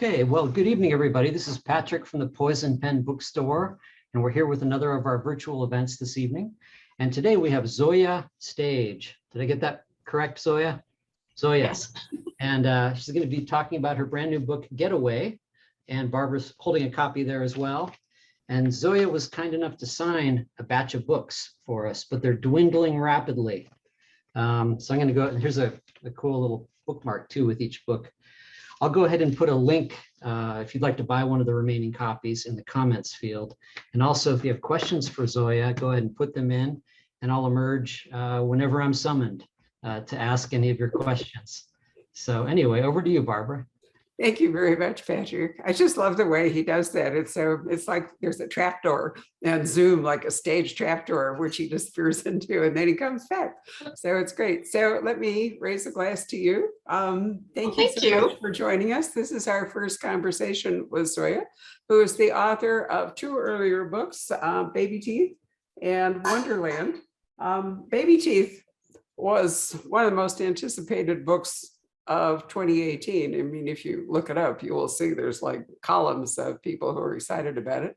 Okay, well, good evening, everybody. This is Patrick from the Poison Pen Bookstore, and we're here with another of our virtual events this evening. And today we have Zoje Stage. Did I get that correct, Zoje? Zoje. Yes. And she's going to be talking about her brand new book, Getaway, and Barbara's holding a copy there as well. And Zoje was kind enough to sign a batch of books for us, but they're dwindling rapidly. So I'm going to go, here's a cool little bookmark too with each book. I'll go ahead and put a link if you'd like to buy one of the remaining copies in the comments field. And also, if you have questions for Zoje, go ahead and put them in, and I'll emerge whenever I'm summoned to ask any of your questions. So anyway, over to you, Barbara. Thank you very much, Patrick. I just love the way he does that. It's like there's a trapdoor and Zoom, like a stage trapdoor, which he disappears into, and then he comes back. So it's great. So let me raise a glass to you. Thank you so much for joining us. This is our first conversation with Zoje, who is the author of two earlier books, Baby Teeth and Wonderland. Baby Teeth was one of the most anticipated books of 2018. I mean, if you look it up, you will see there's like columns of people who are excited about it.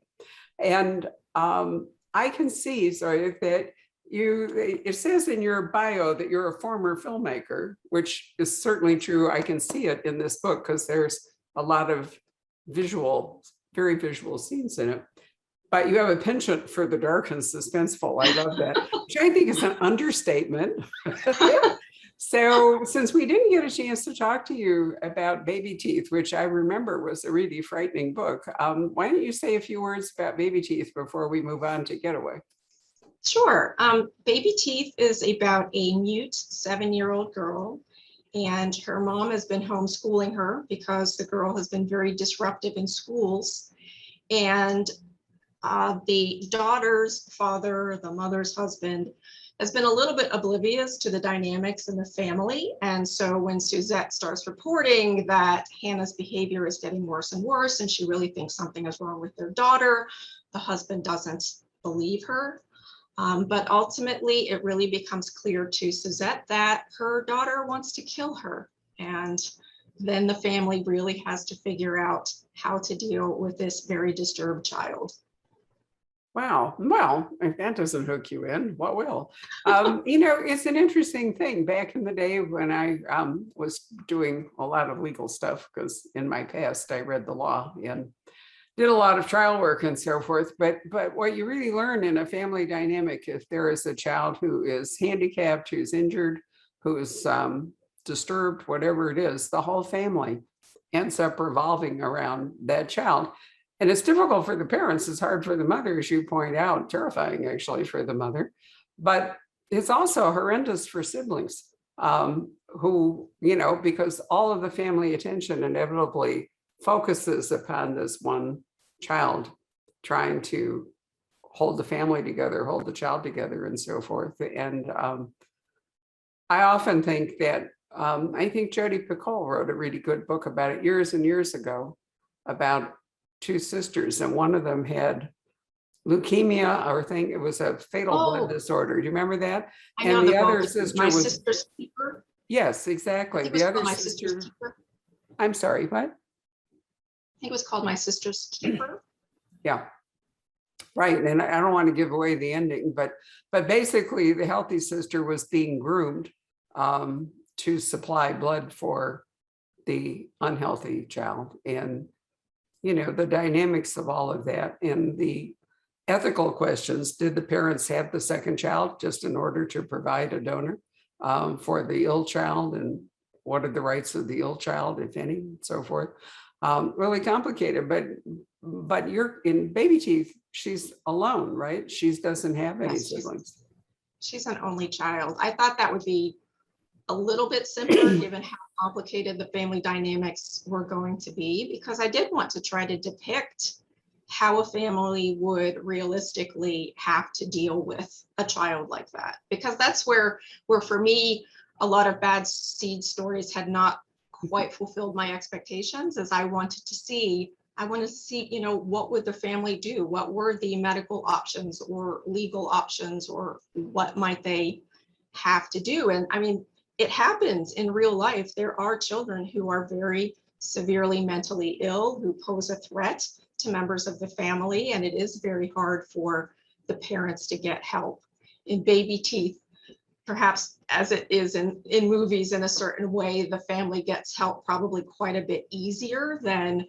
And I can see, Zoje, that it says in your bio that you're a former filmmaker, which is certainly true. I can see it in this book because there's a lot of very visual scenes in it. But you have a penchant for the dark and suspenseful. I love that, which I think is an understatement. So since we didn't get a chance to talk to you about Baby Teeth, which I remember was a really frightening book, why don't you say a few words about Baby Teeth before we move on to Getaway? Sure. Baby Teeth is about a mute 7-year-old girl, and her mom has been homeschooling her because the girl has been very disruptive in schools. And the daughter's father, the mother's husband, has been a little bit oblivious to the dynamics in the family. And so when Suzette starts reporting that Hannah's behavior is getting worse and worse, and she really thinks something is wrong with their daughter, the husband doesn't believe her. But ultimately, it really becomes clear to Suzette that her daughter wants to kill her. And then the family really has to figure out how to deal with this very disturbed child. Wow. Well, if that doesn't hook you in, what will? It's an interesting thing. Back in the day when I was doing a lot of legal stuff, because in my past I read the law and did a lot of trial work and so forth. But what you really learn in a family dynamic, if there is a child who is handicapped, who's injured, who's disturbed, whatever it is, the whole family ends up revolving around that child. And it's difficult for the parents, it's hard for the mother, as you point out, terrifying actually for the mother, but it's also horrendous for siblings who, because all of the family attention inevitably focuses upon this one child trying to hold the family together, hold the child together and so forth. And I often think that, I think Jodi Picoult wrote a really good book about it years and years ago about two sisters, and one of them had leukemia, or it was a fatal blood disorder. Do you remember that? And the other sister was sister's keeper. Yes, exactly. The other sister. I'm sorry, what? I think it was called My Sister's Keeper. Yeah, right. And I don't want to give away the ending, but basically, the healthy sister was being groomed to supply blood for the unhealthy child, and the dynamics of all of that and the ethical questions. Did the parents have the second child just in order to provide a donor for the ill child? And what are the rights of the ill child, if any, and so forth? Really complicated, but you're in Baby Teeth, she's alone, right? She doesn't have any siblings. She's an only child. I thought that would be a little bit simpler given how complicated the family dynamics were going to be, because I did want to try to depict how a family would realistically have to deal with a child like that, because that's where for me, a lot of bad seed stories had not quite fulfilled my expectations, as I wanted to see, what would the family do? What were the medical options or legal options, or what might they have to do? And I mean, it happens in real life. There are children who are very severely mentally ill who pose a threat to members of the family, and it is very hard for the parents to get help. In Baby Teeth, perhaps as it is in movies in a certain way, the family gets help probably quite a bit easier than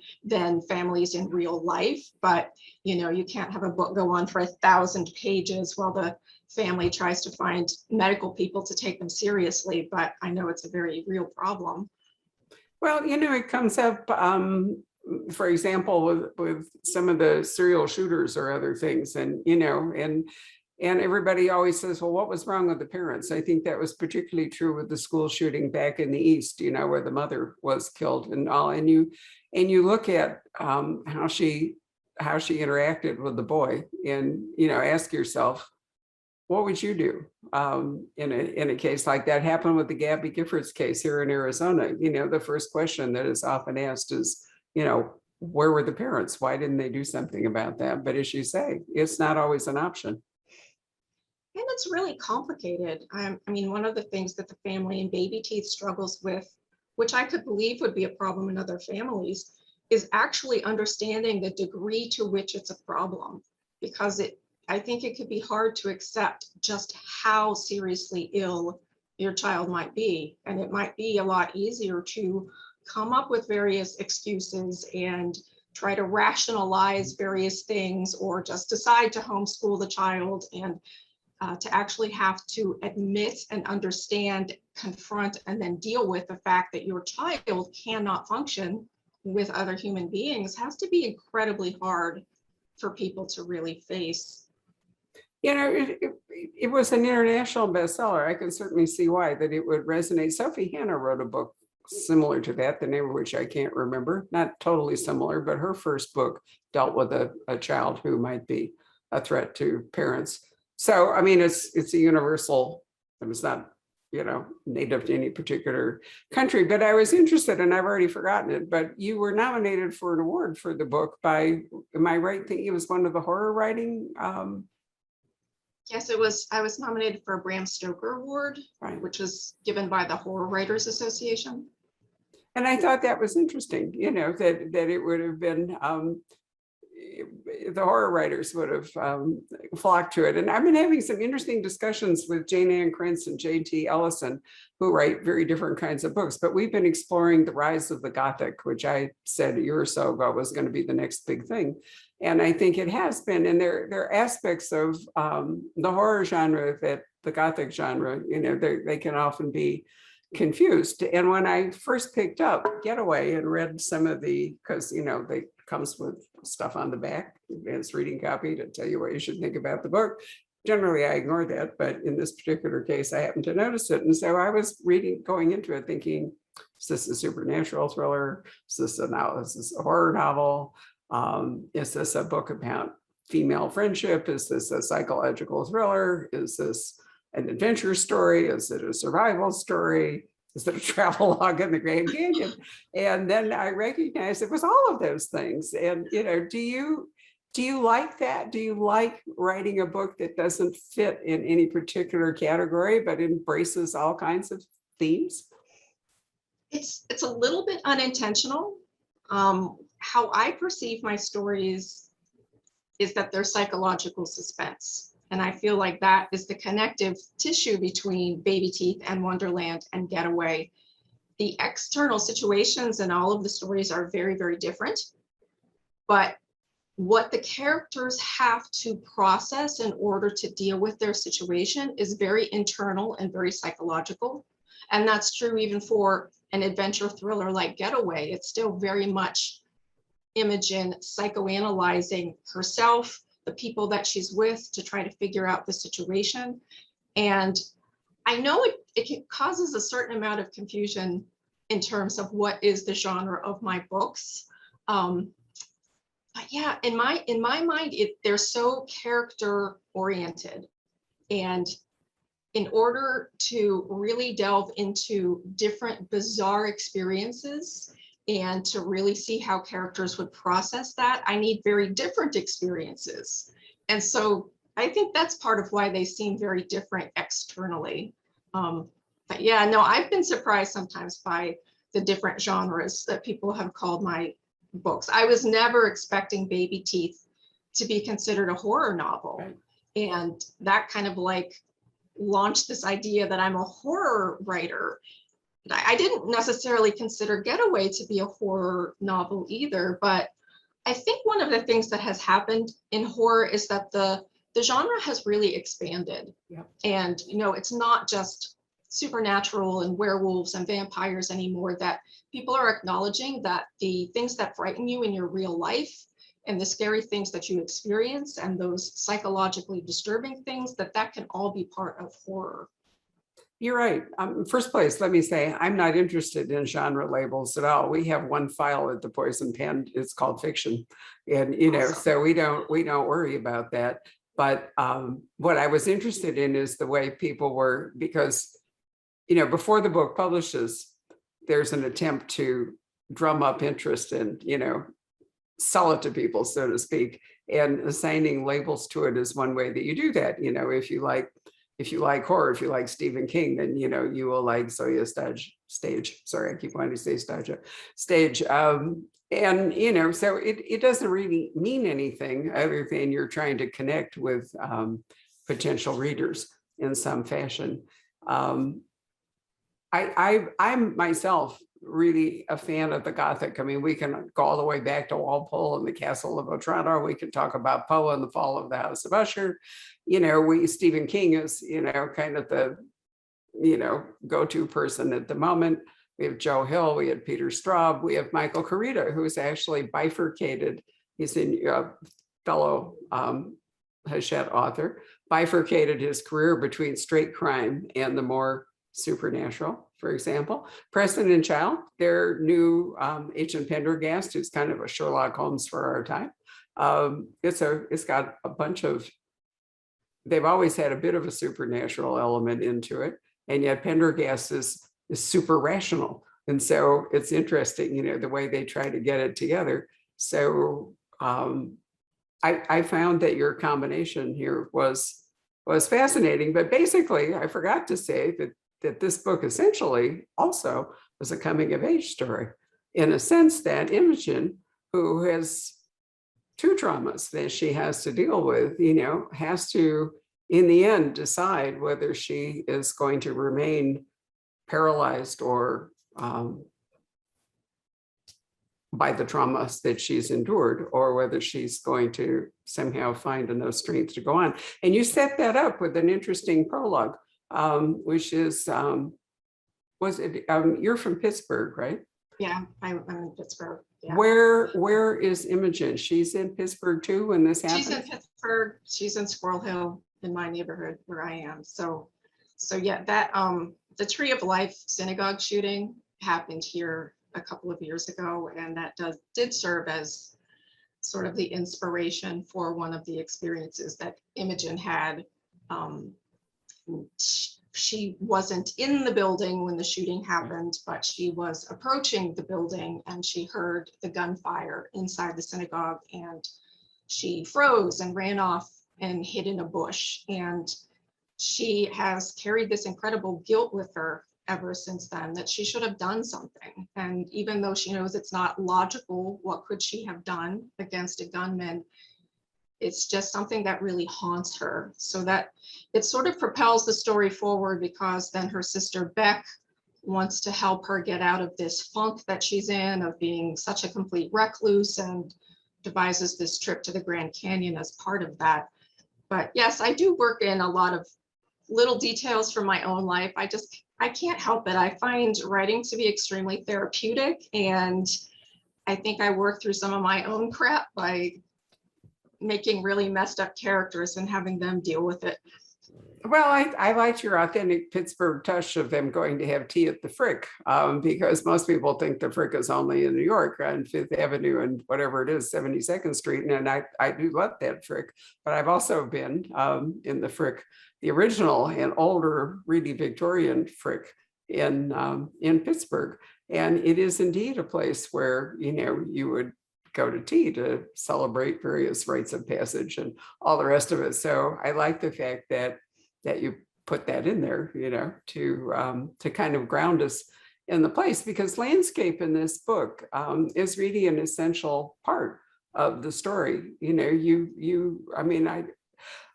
families in real life. But you can't have a book go on for 1,000 pages while the family tries to find medical people to take them seriously. But I know it's a very real problem. Well, it comes up, for example, with some of the serial shooters or other things, and everybody always says, well, what was wrong with the parents? I think that was particularly true with the school shooting back in the East, where the mother was killed and all. And you look at how she interacted with the boy, and ask yourself, what would you do in a case like that? Happened with the Gabby Giffords case here in Arizona. The first question that is often asked is, where were the parents? Why didn't they do something about that? But as you say, it's not always an option. And it's really complicated. I mean, one of the things that the family in Baby Teeth struggles with, which I could believe would be a problem in other families, is actually understanding the degree to which it's a problem. Because I think it could be hard to accept just how seriously ill your child might be. And it might be a lot easier to come up with various excuses and try to rationalize various things, or just decide to homeschool the child, and to actually have to admit and understand, confront, and then deal with the fact that your child cannot function with other human beings has to be incredibly hard for people to really face. It was an international bestseller. I can certainly see why that it would resonate. Sophie Hannah wrote a book similar to that, the name of which I can't remember, not totally similar, but her first book dealt with a child who might be a threat to parents. So, I mean, it's a universal, and it's not, native to any particular country, but I was interested, and I've already forgotten it, but you were nominated for an award for the book by, am I right thinking it was one of the horror writing? Yes, it was. I was nominated for a Bram Stoker Award, Right. which is given by the Horror Writers Association. And I thought that was interesting, that it would have been, the horror writers would have flocked to it. And I've been having some interesting discussions with Jane Ann Krentz and J.T. Ellison, who write very different kinds of books. But we've been exploring the rise of the Gothic, which I said a year or so ago was going to be the next big thing. And I think it has been. And there are aspects of the horror genre that the Gothic genre, they can often be confused. And when I first picked up Getaway and read some of because they comes with stuff on the back, advanced reading copy to tell you what you should think about the book. Generally, I ignore that, but in this particular case, I happened to notice it. And so I was going into it thinking, is this a supernatural thriller? Is this a horror novel? Is this a book about female friendship? Is this a psychological thriller? Is this an adventure story? Is it a survival story? Is it a travel log in the Grand Canyon? And then I recognized it was all of those things. And do you like that? Do you like writing a book that doesn't fit in any particular category but embraces all kinds of themes? It's a little bit unintentional. How I perceive my stories is that they're psychological suspense. And I feel like that is the connective tissue between Baby Teeth and Wonderland and Getaway. The external situations in all of the stories are very, very different. But what the characters have to process in order to deal with their situation is very internal and very psychological. And that's true even for an adventure thriller like Getaway. It's still very much Imogen psychoanalyzing herself, the people that she's with, to try to figure out the situation. And I know it causes a certain amount of confusion in terms of what is the genre of my books. But yeah, in my mind, they're so character oriented. And in order to really delve into different bizarre experiences and to really see how characters would process that, I need very different experiences. And so I think that's part of why they seem very different externally. But yeah, no, I've been surprised sometimes by the different genres that people have called my books. I was never expecting Baby Teeth to be considered a horror novel. Right. And that kind of like launched this idea that I'm a horror writer. I didn't necessarily consider Getaway to be a horror novel either, but I think one of the things that has happened in horror is that the genre has really expanded. Yep. And, you know, it's not just supernatural and werewolves and vampires anymore, that people are acknowledging that the things that frighten you in your real life and the scary things that you experience and those psychologically disturbing things, that can all be part of horror. You're right. First place, let me say, I'm not interested in genre labels at all. We have one file at the Poison Pen. It's called fiction. And, you know, Awesome. so we don't worry about that. But what I was interested in is the way people were, because, you know, before the book publishes, there's an attempt to drum up interest and, you know, sell it to people, so to speak. And assigning labels to it is one way that you do that. You know, if you like horror, if you like Stephen King, then, you know, you will like Zoje Stage. Sorry, I keep wanting to say Stage. And, you know, so it doesn't really mean anything other than you're trying to connect with potential readers in some fashion. I'm myself really a fan of the Gothic. I mean, we can go all the way back to Walpole and the Castle of Otranto. We can talk about Poe and the Fall of the House of Usher. You know, Stephen King is, you know, kind of the, you know, go-to person at the moment. We have Joe Hill, we had Peter Straub, we have Michael Carita, who's actually bifurcated. He's a fellow Hachette author, bifurcated his career between straight crime and the more supernatural, for example. Preston and Child, their new Agent Pendergast, who's kind of a Sherlock Holmes for our time. It's got a bunch of, they've always had a bit of a supernatural element into it, and yet Pendergast is super rational. And so it's interesting, you know, the way they try to get it together. So I found that your combination here was fascinating, but basically I forgot to say that this book essentially also was a coming of age story, in a sense that Imogen, who has two traumas that she has to deal with, you know, has to, in the end, decide whether she is going to remain paralyzed or by the traumas that she's endured, or whether she's going to somehow find enough strength to go on. And you set that up with an interesting prologue, which is, you're from Pittsburgh, right? Yeah, I'm in Pittsburgh. Yeah. Where is Imogen? She's in Pittsburgh too when this happened? She's in Pittsburgh. She's in Squirrel Hill in my neighborhood where I am. So yeah, that the Tree of Life synagogue shooting happened here a couple of years ago, and that did serve as sort of the inspiration for one of the experiences that Imogen had. She wasn't in the building when the shooting happened, but she was approaching the building and she heard the gunfire inside the synagogue, and she froze and ran off and hid in a bush. And she has carried this incredible guilt with her ever since then, that she should have done something. And even though she knows it's not logical, what could she have done against a gunman? It's just something that really haunts her. So that it sort of propels the story forward, because then her sister Beck wants to help her get out of this funk that she's in of being such a complete recluse, and devises this trip to the Grand Canyon as part of that. But yes, I do work in a lot of little details from my own life. I can't help it. I find writing to be extremely therapeutic, and I think I work through some of my own crap by making really messed up characters and having them deal with it. Well, I liked your authentic Pittsburgh touch of them going to have tea at the Frick, because most people think the Frick is only in New York on Fifth Avenue and whatever it is, 72nd Street. And I do love that Frick, but I've also been in the Frick, the original and older, really Victorian Frick in Pittsburgh. And it is indeed a place where, you know, you would go to tea to celebrate various rites of passage and all the rest of it. So I like the fact that you put that in there, you know, to kind of ground us in the place, because landscape in this book is really an essential part of the story. You know, I mean,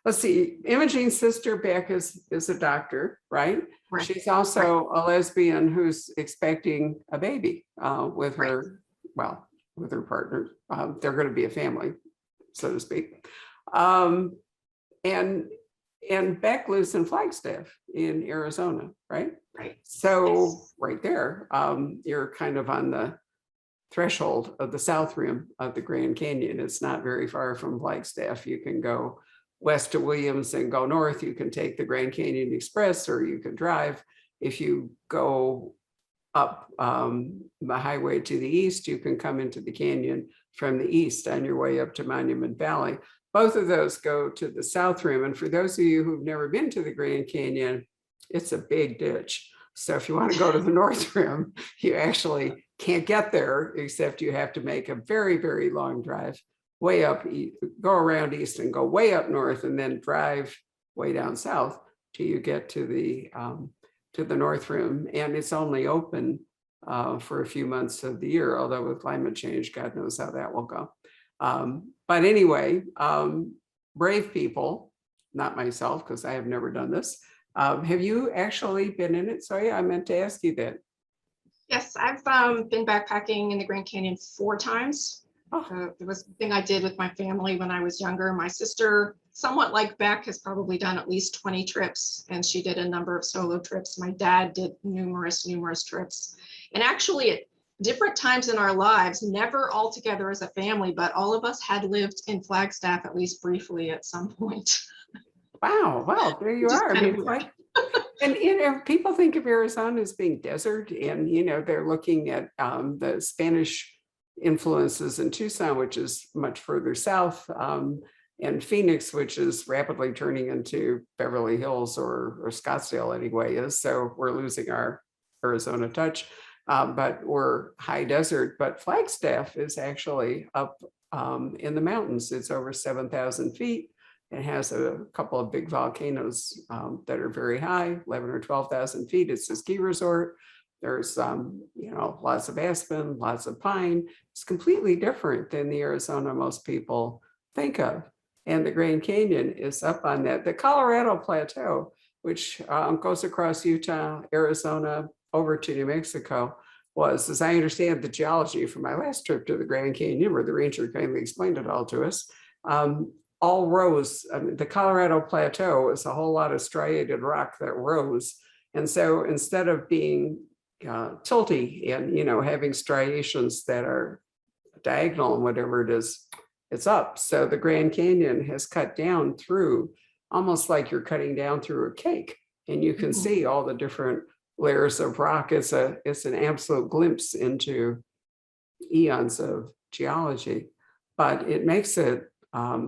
let's see, Imogene's sister Beck is a doctor, right? Right. She's also a lesbian who's expecting a baby with her, well, with her partner. They're going to be a family, so to speak. And Beck lives in Flagstaff in Arizona, right? Right. So Yes. right there, you're kind of on the threshold of the south rim of the Grand Canyon. It's not very far from Flagstaff. You can go west to Williams and go north. You can take the Grand Canyon Express, or you can drive. If you go up the highway to the east, you can come into the canyon from the east on your way up to Monument Valley. Both of those go to the south rim. And for those of you who've never been to the Grand Canyon, it's a big ditch. So if you want to go to the north rim, you actually can't get there, except you have to make a very, very long drive way up, go around east and go way up north, and then drive way down south till you get to the north rim. And it's only open for a few months of the year, although with climate change, God knows how that will go. But anyway, brave people, not myself, because I have never done this. Have you actually been in it? Sorry, I meant to ask you that. Yes, I've been backpacking in the Grand Canyon 4 times. It was a thing I did with my family when I was younger. My sister, somewhat like Beck, has probably done at least 20 trips, and she did a number of solo trips. My dad did numerous trips. And actually, at different times in our lives, never all together as a family, but all of us had lived in Flagstaff at least briefly at some point. Wow, there you are. I mean, like, and you know, people think of Arizona as being desert, and you know, they're looking at the Spanish influences in Tucson, which is much further south, and Phoenix, which is rapidly turning into Beverly Hills or Scottsdale anyway is. So we're losing our Arizona touch, but we're high desert. But Flagstaff is actually up in the mountains. It's over 7,000 feet. It has a couple of big volcanoes that are very high, 11 or 12,000 feet. It's a ski resort. There's, you know, lots of aspen, lots of pine. It's completely different than the Arizona most people think of. And the Grand Canyon is up on that. The Colorado Plateau, which goes across Utah, Arizona, over to New Mexico, was, as I understand the geology from my last trip to the Grand Canyon, where the ranger kindly explained it all to us, all rose. I mean, the Colorado Plateau is a whole lot of striated rock that rose. And so instead of being tilty and, you know, having striations that are diagonal and whatever it is, it's up. So the Grand Canyon has cut down through, almost like you're cutting down through a cake, and you can see all the different layers of rock. It's an absolute glimpse into eons of geology, but it makes it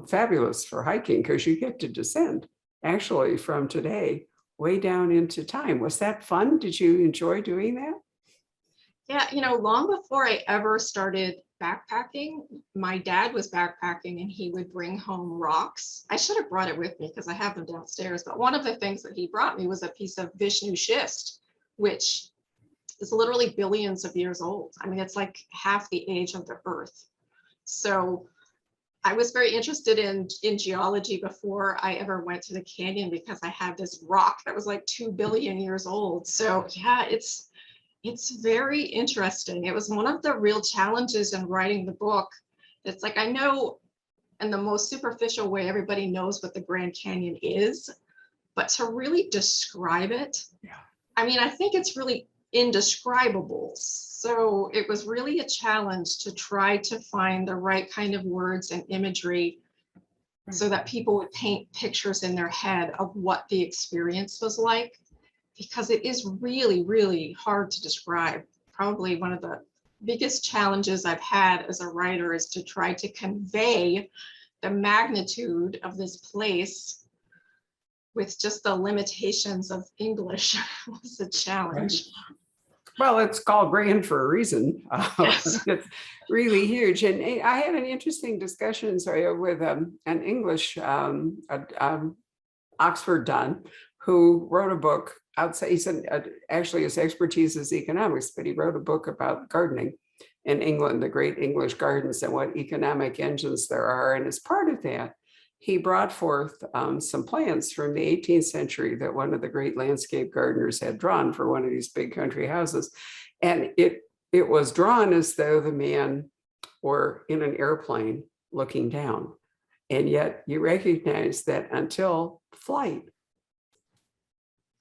fabulous for hiking, because you get to descend actually from today way down into time. Was that fun? Did you enjoy doing that? Yeah, you know, long before I ever started backpacking, my dad was backpacking and he would bring home rocks. I should have brought it with me because I have them downstairs, but one of the things that he brought me was a piece of Vishnu schist, which is literally billions of years old. I mean, it's like half the age of the Earth. So I was very interested in geology before I ever went to the canyon, because I had this rock that was like 2 billion years old. So yeah, it's very interesting. It was one of the real challenges in writing the book. It's like, I know in the most superficial way, everybody knows what the Grand Canyon is, but to really describe it, I mean, I think it's really indescribable. So it was really a challenge to try to find the right kind of words and imagery so that people would paint pictures in their head of what the experience was like, because it is really, really hard to describe. Probably one of the biggest challenges I've had as a writer is to try to convey the magnitude of this place with just the limitations of English. Was a challenge. Right. Well, it's called grand for a reason. Yes. It's really huge. And I had an interesting discussion, sorry, with an English Oxford Don, who wrote a book outside. He said, actually, his expertise is economics, but he wrote a book about gardening in England, the great English gardens, and what economic engines there are. And as part of that, he brought forth some plans from the 18th century that one of the great landscape gardeners had drawn for one of these big country houses. And it was drawn as though the man were in an airplane looking down. And yet you recognize that until flight,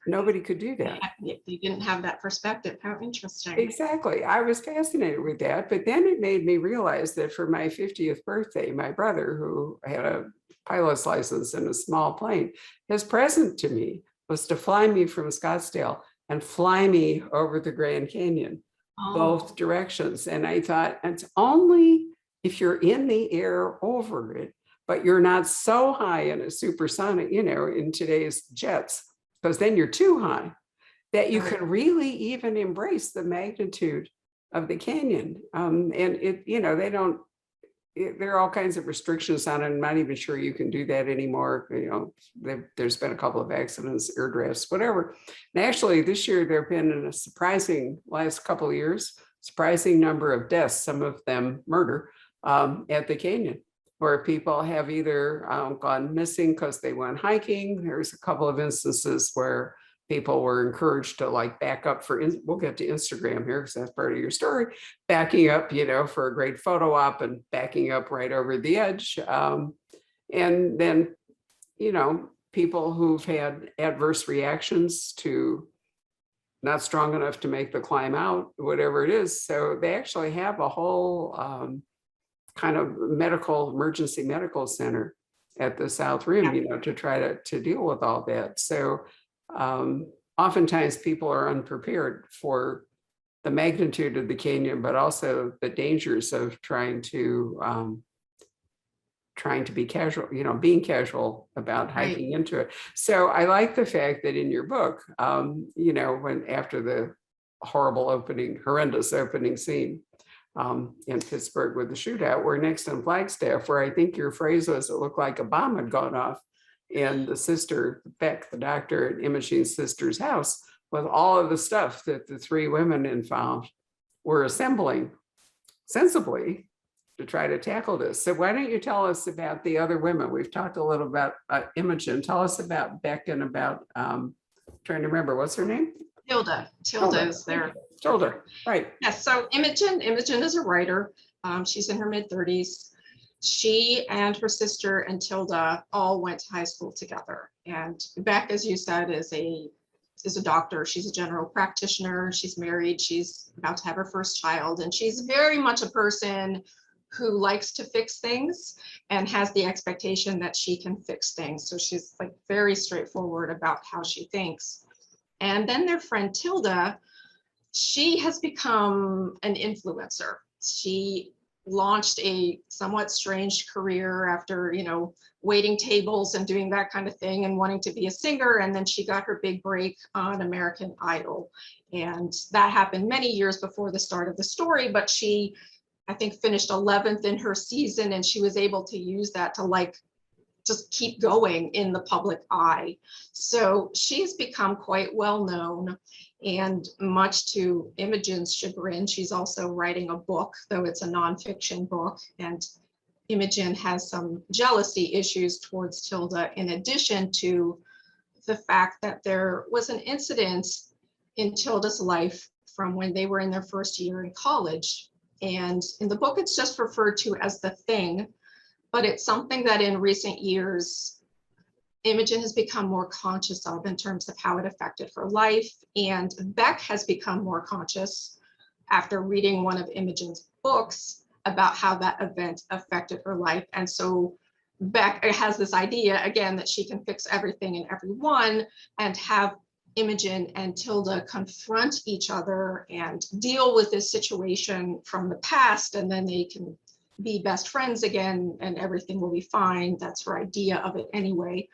nobody could do that. You didn't have that perspective. How interesting. Exactly. I was fascinated with that. But then it made me realize that for my 50th birthday, my brother, who had a pilot's license in a small plane, his present to me was to fly me from Scottsdale and fly me over the Grand Canyon, both directions. And I thought, it's only if you're in the air over it, but you're not so high in a supersonic, in today's jets, because then you're too high, that you can really even embrace the magnitude of the canyon. And there are all kinds of restrictions on it. I'm not even sure you can do that anymore. There's been a couple of accidents, air drafts, whatever. And actually this year, there have been last couple of years, surprising number of deaths, some of them murder, at the canyon, where people have either gone missing because they went hiking. There's a couple of instances where people were encouraged to back up we'll get to Instagram here because that's part of your story, backing up, for a great photo op and backing up right over the edge. And then, people who've had adverse reactions to not strong enough to make the climb out, whatever it is. So they actually have a whole kind of emergency medical center at the South Rim, to try to deal with all that. So oftentimes people are unprepared for the magnitude of the canyon, but also the dangers of trying to be casual, being casual about hiking into it. So I like the fact that in your book, when after the horrendous opening scene in Pittsburgh with the shootout, we're next in Flagstaff, where I think your phrase was, it looked like a bomb had gone off in the sister, Beck, the doctor at Imogene's sister's house, with all of the stuff that the three women involved were assembling sensibly to try to tackle this. So why don't you tell us about the other women? We've talked a little about Imogen. Tell us about Beck and about, trying to remember, what's her name? Tilda is there. Tilda, right. Yes, so Imogen is a writer. She's in her mid-30s. She and her sister and Tilda all went to high school together. And Beck, as you said, is a doctor. She's a general practitioner. She's married. She's about to have her first child. And she's very much a person who likes to fix things and has the expectation that she can fix things. So she's very straightforward about how she thinks. And then their friend Tilda, she has become an influencer. She launched a somewhat strange career after, waiting tables and doing that kind of thing and wanting to be a singer. And then she got her big break on American Idol. And that happened many years before the start of the story, but she, I think, finished 11th in her season, and she was able to use that to just keep going in the public eye. So she's become quite well known, and much to Imogen's chagrin, she's also writing a book, though it's a nonfiction book, and Imogen has some jealousy issues towards Tilda, in addition to the fact that there was an incident in Tilda's life from when they were in their first year in college. And in the book, it's just referred to as the thing, but it's something that in recent years, Imogen has become more conscious of in terms of how it affected her life. And Beck has become more conscious after reading one of Imogen's books about how that event affected her life. And so Beck has this idea, again, that she can fix everything and everyone, and have Imogen and Tilda confront each other and deal with this situation from the past, and then they can be best friends again and everything will be fine. That's her idea of it anyway.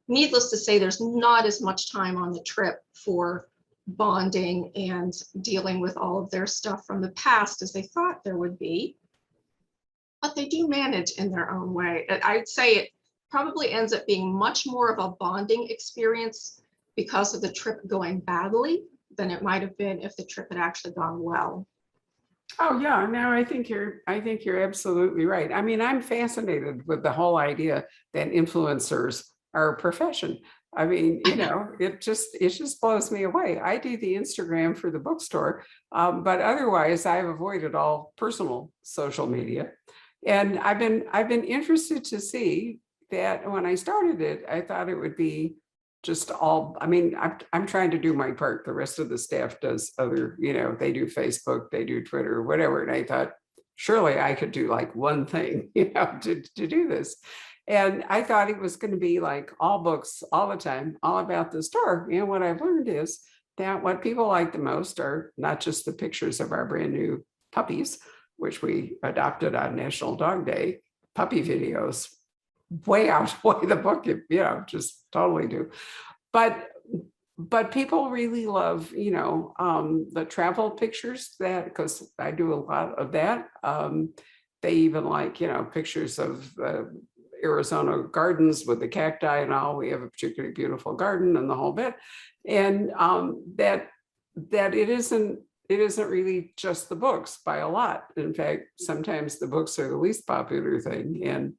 Needless to say, there's not as much time on the trip for bonding and dealing with all of their stuff from the past as they thought there would be, but they do manage in their own way. I'd say probably ends up being much more of a bonding experience because of the trip going badly than it might have been if the trip had actually gone well. Oh yeah, no, I think you're absolutely right. I mean, I'm fascinated with the whole idea that influencers are a profession. I mean, you know, it just blows me away. I do the Instagram for the bookstore, but otherwise I've avoided all personal social media. And I've been interested to see that when I started it, I thought it would be just all, I mean, I'm trying to do my part. The rest of the staff does other, you know, they do Facebook, they do Twitter, whatever. And I thought, surely I could do like one thing, you know, to do this. And I thought it was going to be like all books all the time, all about the store. And what I've learned is that what people like the most are not just the pictures of our brand new puppies, which we adopted on National Dog Day, puppy videos way outweigh the book, you know, just totally do. But people really love, you know, the travel pictures, that because I do a lot of that. They even like, you know, pictures of Arizona gardens with the cacti and all. We have a particularly beautiful garden and the whole bit. And that it isn't really just the books by a lot. In fact, sometimes the books are the least popular thing. And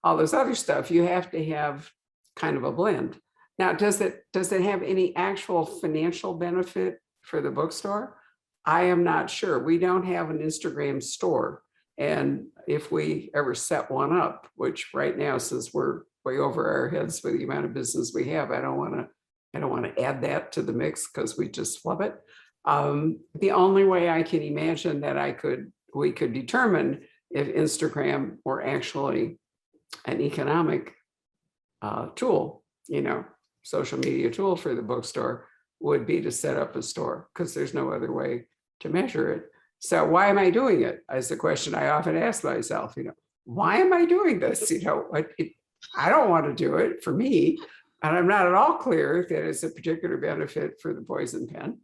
all this other stuff, you have to have kind of a blend. Now, does it have any actual financial benefit for the bookstore? I am not sure. We don't have an Instagram store. And if we ever set one up, which right now, since we're way over our heads with the amount of business we have, I don't want to add that to the mix because we just flub it. The only way I can imagine that we could determine if Instagram were actually an economic tool, you know, social media tool for the bookstore would be to set up a store, because there's no other way to measure it. So why am I doing it? Is the question I often ask myself, you know, why am I doing this? You know, I don't want to do it for me. And I'm not at all clear that it's a particular benefit for the poison pen.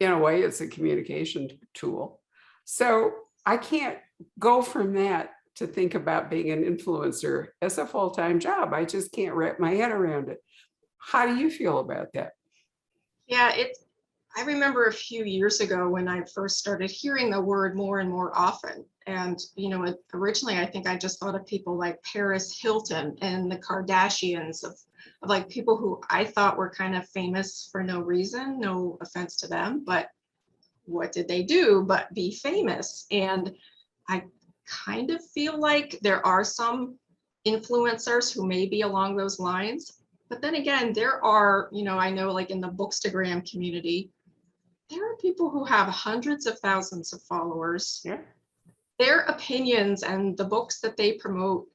In a way, it's a communication tool. So I can't go from that to think about being an influencer as a full-time job. I just can't wrap my head around it. How do you feel about that? Yeah, I remember a few years ago when I first started hearing the word more and more often. And, you know, originally I think I just thought of people like Paris Hilton and the Kardashians, of like people who I thought were kind of famous for no reason, no offense to them, but what did they do but be famous? And I kind of feel like there are some influencers who may be along those lines. But then again, there are, you know, I know like in the Bookstagram community, there are people who have hundreds of thousands of followers. Yeah. Their opinions and the books that they promote,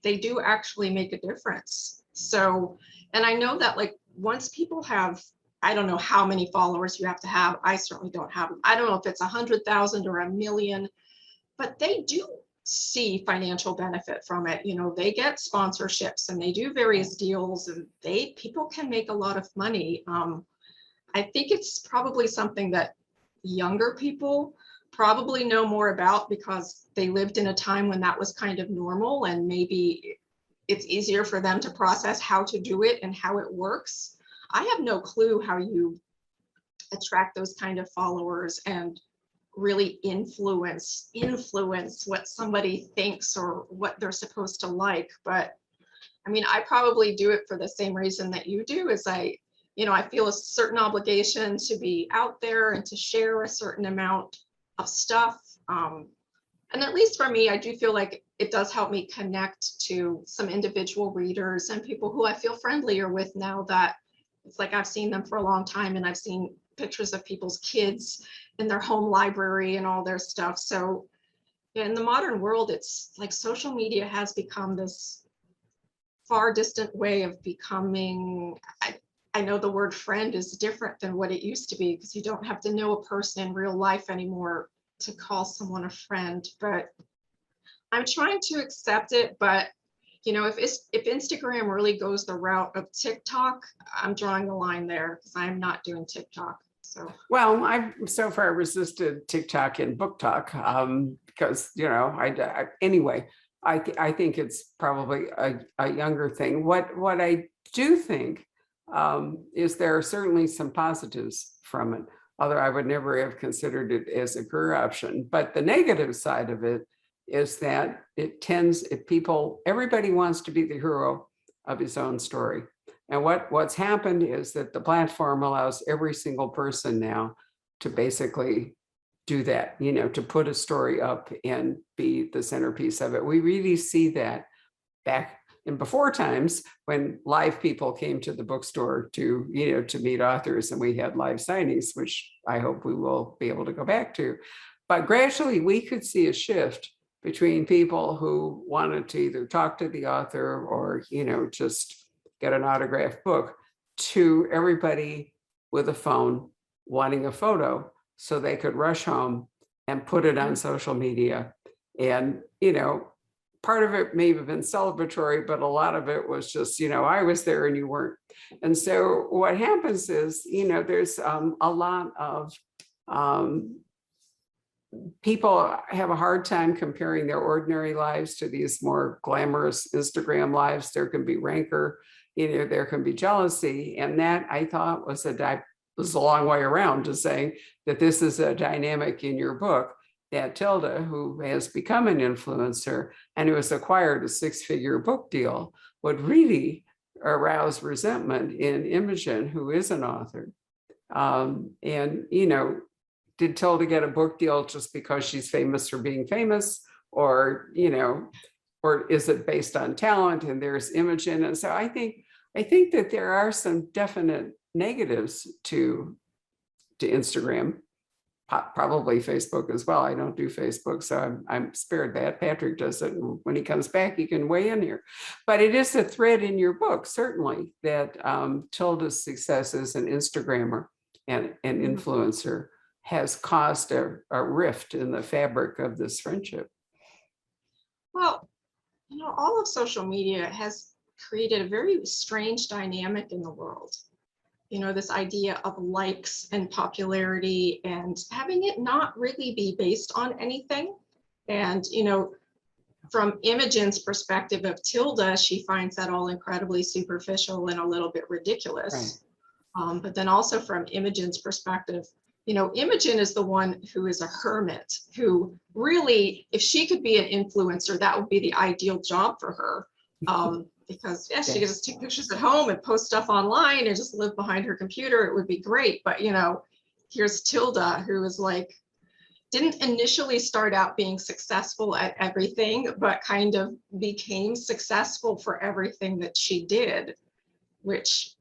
they do actually make a difference. So, and I know that like once people have, I don't know how many followers you have to have. I certainly don't have them. I don't know if it's 100,000 or 1,000,000, but they do see financial benefit from it. You know, they get sponsorships and they do various deals, and people can make a lot of money. I think it's probably something that younger people probably know more about because they lived in a time when that was kind of normal, and maybe it's easier for them to process how to do it and how it works. I have no clue how you attract those kind of followers and really influence what somebody thinks or what they're supposed to like. But I mean, I probably do it for the same reason that you do, is I feel a certain obligation to be out there and to share a certain amount of stuff. And at least for me, I do feel like it does help me connect to some individual readers and people who I feel friendlier with now, that it's like I've seen them for a long time and I've seen pictures of people's kids in their home library and all their stuff. So yeah, in the modern world, it's like social media has become this far distant way of becoming, I know the word friend is different than what it used to be, because you don't have to know a person in real life anymore to call someone a friend. But I'm trying to accept it. But you know, if Instagram really goes the route of TikTok, I'm drawing the line there because I'm not doing TikTok. So Well, I've so far resisted TikTok and book talk because, you know, anyway, I think it's probably a younger thing. What I do think is there are certainly some positives from it, although I would never have considered it as a career option. But the negative side of it is that everybody wants to be the hero of his own story. And what's happened is that the platform allows every single person now to basically do that, to put a story up and be the centerpiece of it. We really see that back in before times when live people came to the bookstore to meet authors, and we had live signings, which I hope we will be able to go back to. But gradually we could see a shift between people who wanted to either talk to the author or, just get an autographed book, to everybody with a phone wanting a photo so they could rush home and put it on social media. And, part of it may have been celebratory, but a lot of it was just, I was there and you weren't. And so what happens is, there's a lot of people have a hard time comparing their ordinary lives to these more glamorous Instagram lives. There can be rancor, there can be jealousy. And that, I thought, was a long way around to saying that this is a dynamic in your book, that Tilda, who has become an influencer and who has acquired a 6-figure book deal, would really arouse resentment in Imogen, who is an author. Did Tilda get a book deal just because she's famous for being famous, or is it based on talent? And there's Imogen. And so I think that there are some definite negatives to Instagram, probably Facebook as well. I don't do Facebook, so I'm spared that. Patrick does it. And when he comes back, he can weigh in here. But it is a thread in your book, certainly, that Tilda's success as an Instagrammer and an influencer has caused a rift in the fabric of this friendship. Well, all of social media has created a very strange dynamic in the world. This idea of likes and popularity, and having it not really be based on anything. And, from Imogen's perspective of Tilda, she finds that all incredibly superficial and a little bit ridiculous. Right. But then also from Imogen's perspective, Imogen is the one who is a hermit, who really, if she could be an influencer, that would be the ideal job for her. Because yes, she could just take pictures at home and post stuff online and just live behind her computer. It would be great. But, here's Tilda, who is didn't initially start out being successful at everything, but kind of became successful for everything that she did, which,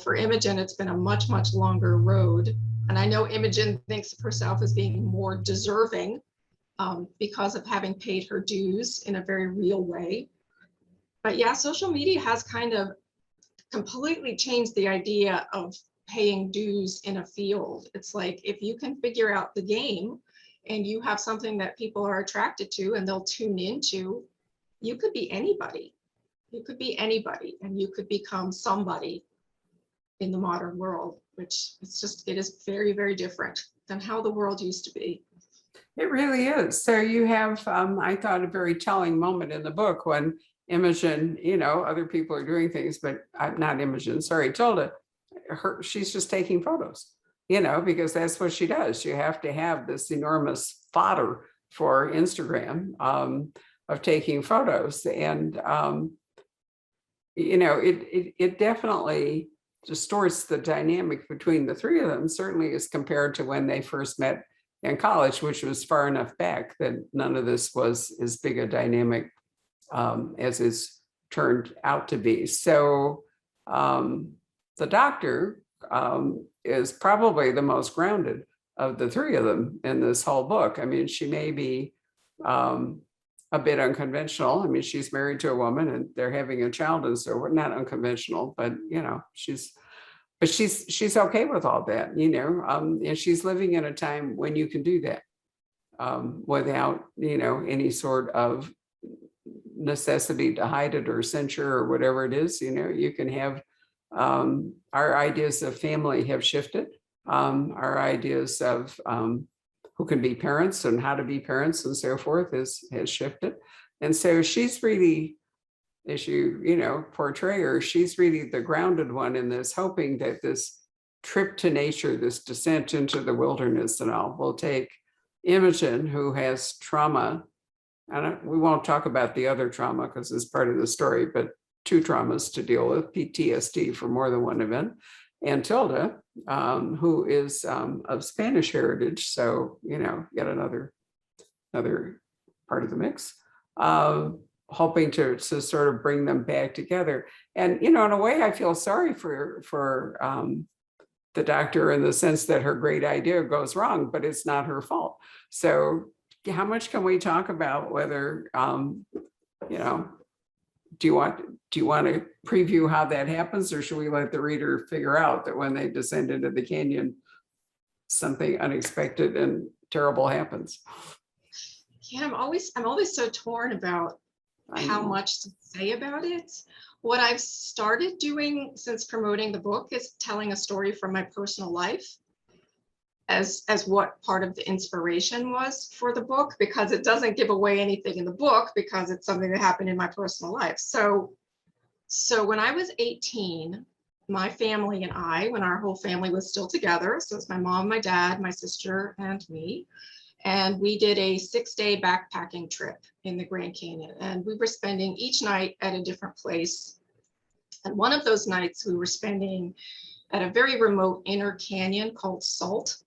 for Imogen, it's been a much, much longer road. And I know Imogen thinks of herself as being more deserving because of having paid her dues in a very real way. But yeah, social media has kind of completely changed the idea of paying dues in a field. It's like, if you can figure out the game and you have something that people are attracted to and they'll tune into, you could be anybody. You could be anybody, and you could become somebody in the modern world, which it is very, very different than how the world used to be. It really is. So you have, I thought, a very telling moment in the book when Imogen, other people are doing things, but not Imogen, sorry, Tilda, she's just taking photos, because that's what she does. You have to have this enormous fodder for Instagram of taking photos. And, it definitely distorts the dynamic between the three of them, certainly as compared to when they first met in college, which was far enough back that none of this was as big a dynamic as is turned out to be. So the doctor is probably the most grounded of the three of them in this whole book. I mean, she may be a bit unconventional. I mean, she's married to a woman and they're having a child, and so we're not unconventional, but she's okay with all that, and she's living in a time when you can do that without, any sort of necessity to hide it or censure or whatever it is. You can have our ideas of family have shifted. Our ideas of who can be parents and how to be parents and so forth has shifted. And so she's really, as you portray her, she's really the grounded one in this, hoping that this trip to nature, this descent into the wilderness and all, will take Imogen, who has trauma. We won't talk about the other trauma because it's part of the story, but 2 traumas to deal with, PTSD for more than one event, and Tilda, who is of Spanish heritage. So, yet another part of the mix, hoping to sort of bring them back together. And, in a way, I feel sorry for the doctor in the sense that her great idea goes wrong, but it's not her fault. So how much can we talk about whether, do you want to preview how that happens, or should we let the reader figure out that when they descend into the canyon, something unexpected and terrible happens? Yeah, I'm always so torn about how much to say about it. What I've started doing since promoting the book is telling a story from my personal life as what part of the inspiration was for the book, because it doesn't give away anything in the book because it's something that happened in my personal life. So when I was 18, my family and I, when our whole family was still together, so it's my mom, my dad, my sister, and me, and we did a 6-day backpacking trip in the Grand Canyon, and we were spending each night at a different place. And one of those nights we were spending at a very remote inner canyon called Salt.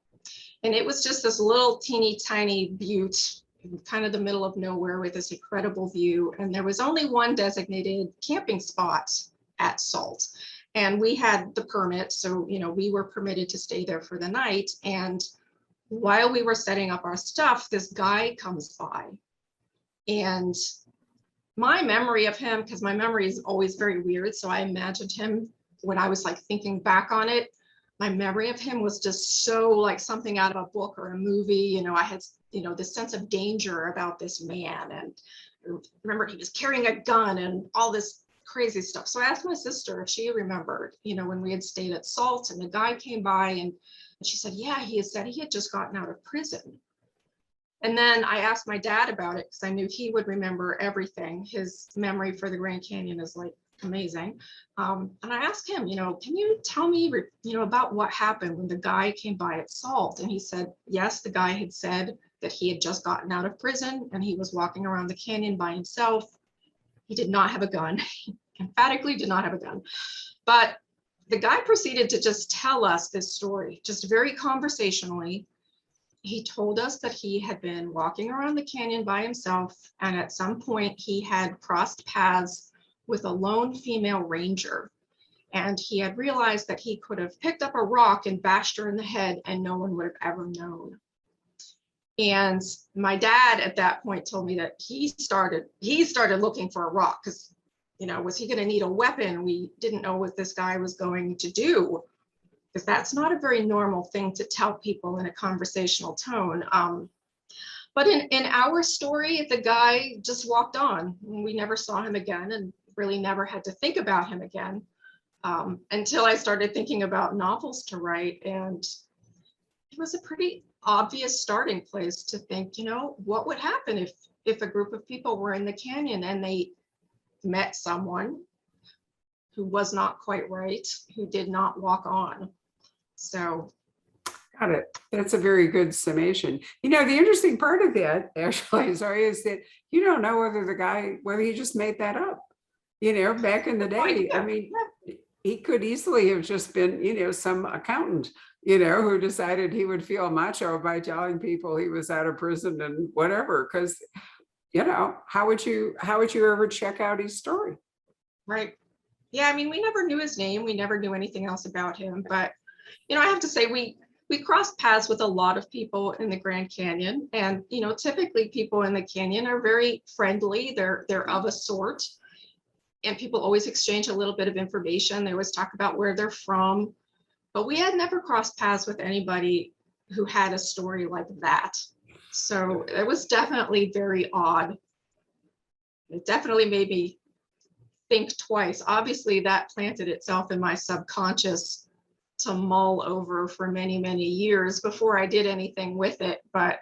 And it was just this little teeny tiny butte, kind of the middle of nowhere with this incredible view. And there was only one designated camping spot at Salt. And we had the permit, so we were permitted to stay there for the night. And while we were setting up our stuff, this guy comes by. And my memory of him, because my memory is always very weird, so I imagined him when I was thinking back on it, my memory of him was just so like something out of a book or a movie. I had, this sense of danger about this man. And I remember he was carrying a gun and all this crazy stuff. So I asked my sister if she remembered, when we had stayed at Salt and the guy came by, and she said, yeah, he had said he had just gotten out of prison. And then I asked my dad about it because I knew he would remember everything. His memory for the Grand Canyon is amazing. And I asked him, can you tell me, about what happened when the guy came by at Salt? And he said, yes, the guy had said that he had just gotten out of prison and he was walking around the canyon by himself. He did not have a gun. He emphatically did not have a gun. But the guy proceeded to just tell us this story, just very conversationally. He told us that he had been walking around the canyon by himself, and at some point he had crossed paths with a lone female ranger. And he had realized that he could have picked up a rock and bashed her in the head and no one would have ever known. And my dad at that point told me that he started looking for a rock because, was he going to need a weapon? We didn't know what this guy was going to do, because that's not a very normal thing to tell people in a conversational tone. But in our story, the guy just walked on. We never saw him again and really never had to think about him again until I started thinking about novels to write. And it was a pretty obvious starting place to think, what would happen if a group of people were in the canyon and they met someone who was not quite right, who did not walk on. So. Got it. That's a very good summation. The interesting part of that, actually, sorry, is that you don't know whether he just made that up. Back in the day, I mean, he could easily have just been, some accountant, who decided he would feel macho by telling people he was out of prison and whatever. Because, how would you ever check out his story? Right. Yeah. I mean, we never knew his name. We never knew anything else about him. But, I have to say we crossed paths with a lot of people in the Grand Canyon. And, typically people in the canyon are very friendly. They're of a sort. And people always exchange a little bit of information. They always talk about where they're from. But we had never crossed paths with anybody who had a story like that. So it was definitely very odd. It definitely made me think twice. Obviously, that planted itself in my subconscious to mull over for many, many years before I did anything with it. But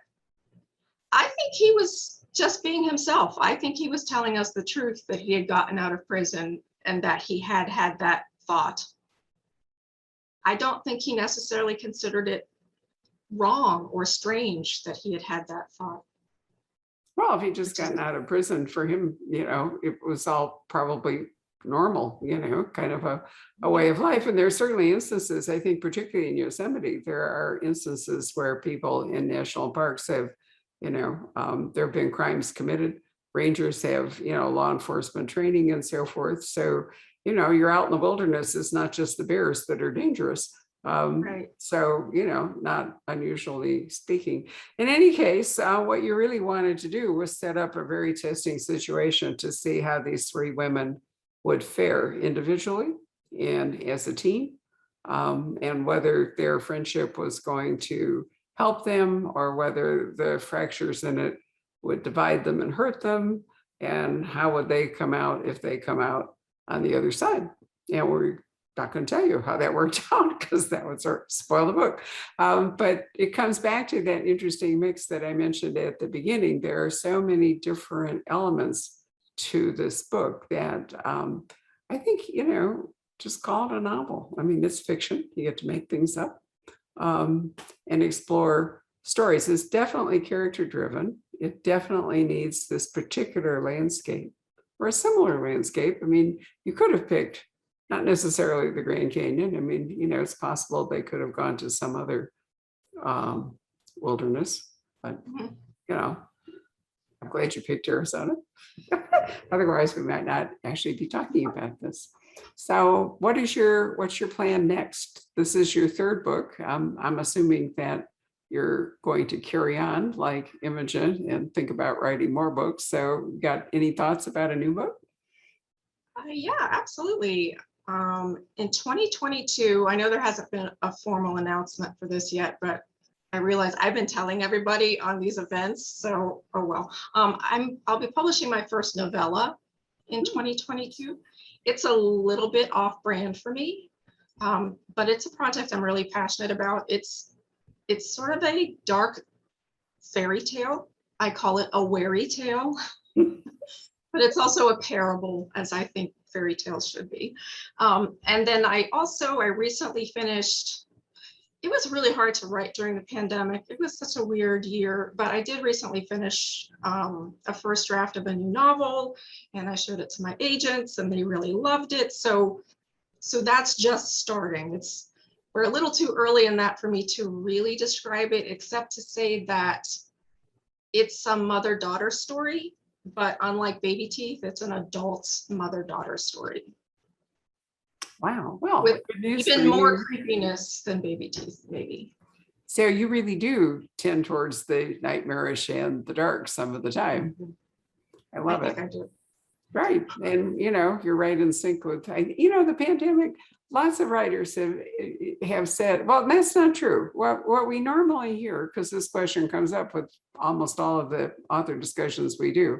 I think he was just being himself. I think he was telling us the truth, that he had gotten out of prison and that he had had that thought. I don't think he necessarily considered it wrong or strange that he had had that thought. Well, if he just gotten out of prison, for him, it was all probably normal, kind of a way of life. And there are certainly instances, I think, particularly in Yosemite, there are instances where people in national parks have, there have been crimes committed. Rangers have, law enforcement training and so forth. So, you're out in the wilderness. It's not just the bears that are dangerous. Right. So, not unusually speaking. In any case, what you really wanted to do was set up a very testing situation to see how these three women would fare individually and as a team, and whether their friendship was going to help them or whether the fractures in it would divide them and hurt them, and how would they come out if they come out on the other side. And we're not going to tell you how that worked out because that would sort of spoil the book. But it comes back to that interesting mix that I mentioned at the beginning. There are so many different elements to this book that I think, just call it a novel. I mean, it's fiction. You get to make things up and explore stories. It's definitely character driven. It definitely needs this particular landscape or a similar landscape. I mean, you could have picked not necessarily the Grand Canyon. I mean, it's possible they could have gone to some other wilderness, but, I'm glad you picked Arizona. Otherwise, we might not actually be talking about this. So what's your plan next? This is your third book. I'm assuming that you're going to carry on like Imogen and think about writing more books. So got any thoughts about a new book? Yeah, absolutely. In 2022, I know there hasn't been a formal announcement for this yet, but I realize I've been telling everybody on these events. So, oh well. I'll be publishing my first novella in 2022. It's a little bit off brand for me, but it's a project I'm really passionate about. It's sort of a dark fairy tale. I call it a wary tale, but it's also a parable, as I think fairy tales should be. And then I recently finished. It was really hard to write during the pandemic. It was such a weird year, but I did recently finish a first draft of a new novel, and I showed it to my agents and they really loved it. So that's just starting. We're a little too early in that for me to really describe it, except to say that it's a mother-daughter story, but unlike Baby Teeth, it's an adult mother-daughter story. Wow. Well, with good news even for more you. creepiness than Baby Teeth, maybe. So you really do tend towards the nightmarish and the dark some of the time. I love it. I do. Right. And, you're right in sync with, the pandemic, lots of writers have said, well, that's not true. What we normally hear, because this question comes up with almost all of the author discussions we do,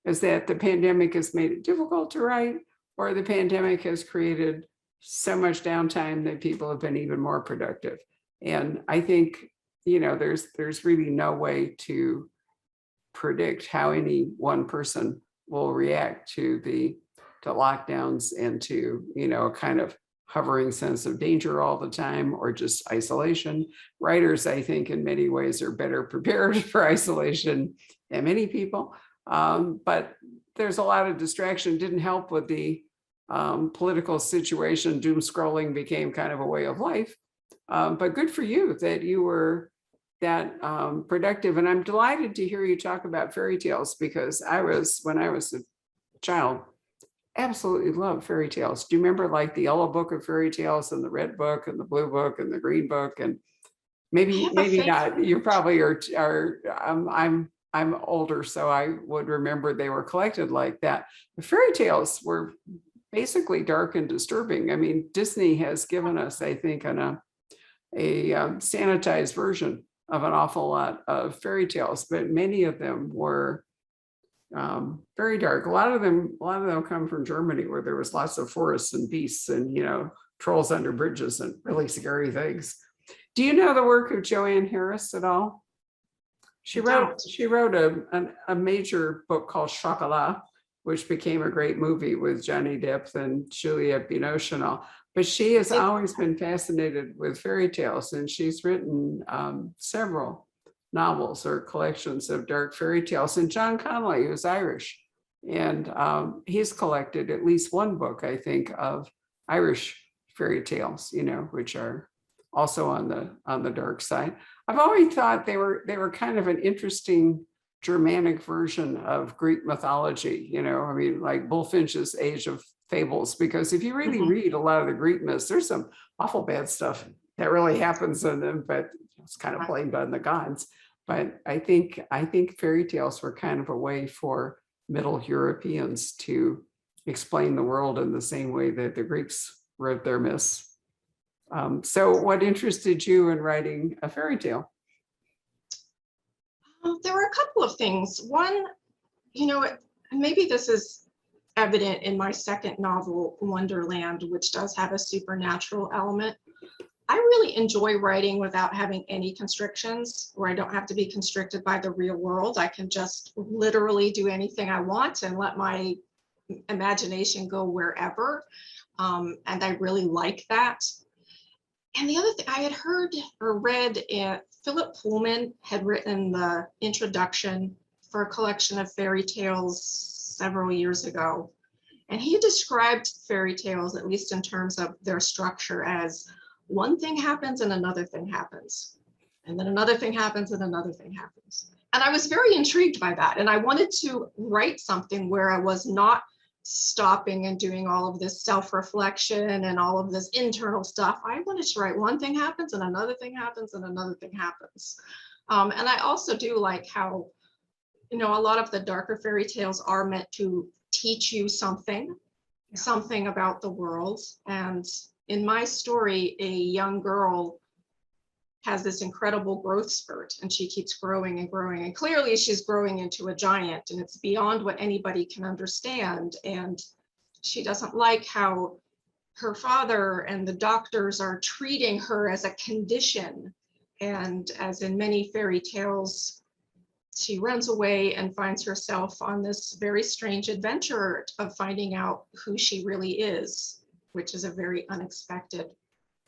is that the pandemic has made it difficult to write, or the pandemic has created so much downtime that people have been even more productive. And I think, there's really no way to predict how any one person will react to lockdowns and to, a kind of hovering sense of danger all the time, or just isolation. Writers, I think, in many ways are better prepared for isolation than many people. But there's a lot of distraction. Didn't help with the political situation. Doom scrolling became kind of a way of life. But good for you that you were that productive. And I'm delighted to hear you talk about fairy tales, because when I was a child, absolutely loved fairy tales. Do you remember like the yellow book of fairy tales and the red book and the blue book and the green book? And maybe not. You probably are I'm older, so I would remember they were collected like that. The fairy tales were basically dark and disturbing. I mean, Disney has given us, I think, a sanitized version of an awful lot of fairy tales, but many of them were very dark. A lot of them come from Germany, where there was lots of forests and beasts and trolls under bridges and really scary things. Do you know the work of Joanne Harris at all? She I wrote don't. she wrote a major book called Chocolat, which became a great movie with Johnny Depp and Juliette Binoche and all. But she has always been fascinated with fairy tales, and she's written several novels or collections of dark fairy tales. And John Connolly, who's Irish, and he's collected at least one book, I think, of Irish fairy tales, you know, which are also on the dark side. I've always thought they were kind of an interesting Germanic version of Greek mythology, you know, I mean, like Bullfinch's Age of Fables, because if you really read a lot of the Greek myths, there's some awful bad stuff that really happens in them, but it's kind of blamed on the gods. But I think fairy tales were kind of a way for Middle Europeans to explain the world in the same way that the Greeks wrote their myths. So what interested you in writing a fairy tale? There were a couple of things. One, you know, maybe this is evident in my second novel, Wonderland, which does have a supernatural element. I really enjoy writing without having any constrictions, where I don't have to be constricted by the real world. I can just literally do anything I want and let my imagination go wherever. And I really like that. And the other thing I had heard or read, Philip Pullman had written the introduction for a collection of fairy tales several years ago. And he described fairy tales, at least in terms of their structure, as one thing happens and another thing happens. And then another thing happens and another thing happens. And I was very intrigued by that. And I wanted to write something where I was not stopping and doing all of this self-reflection and all of this internal stuff. I wanted to write one thing happens and another thing happens and another thing happens. And I also do like how, you know, a lot of the darker fairy tales are meant to teach you something about the world. And in my story, a young girl has this incredible growth spurt, and she keeps growing and growing. And clearly she's growing into a giant, and it's beyond what anybody can understand. And she doesn't like how her father and the doctors are treating her as a condition. And as in many fairy tales, she runs away and finds herself on this very strange adventure of finding out who she really is, which is a very unexpected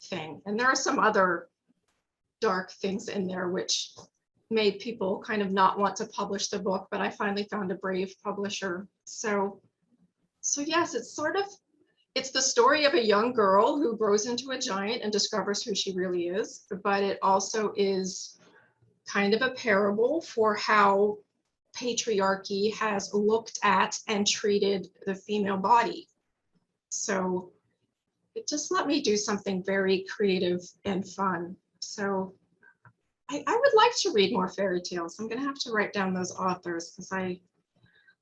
thing. And there are some other dark things in there which made people kind of not want to publish the book, but I finally found a brave publisher. So yes, it's the story of a young girl who grows into a giant and discovers who she really is, but it also is kind of a parable for how patriarchy has looked at and treated the female body. So it just let me do something very creative and fun. So I would like to read more fairy tales. I'm going to have to write down those authors, because I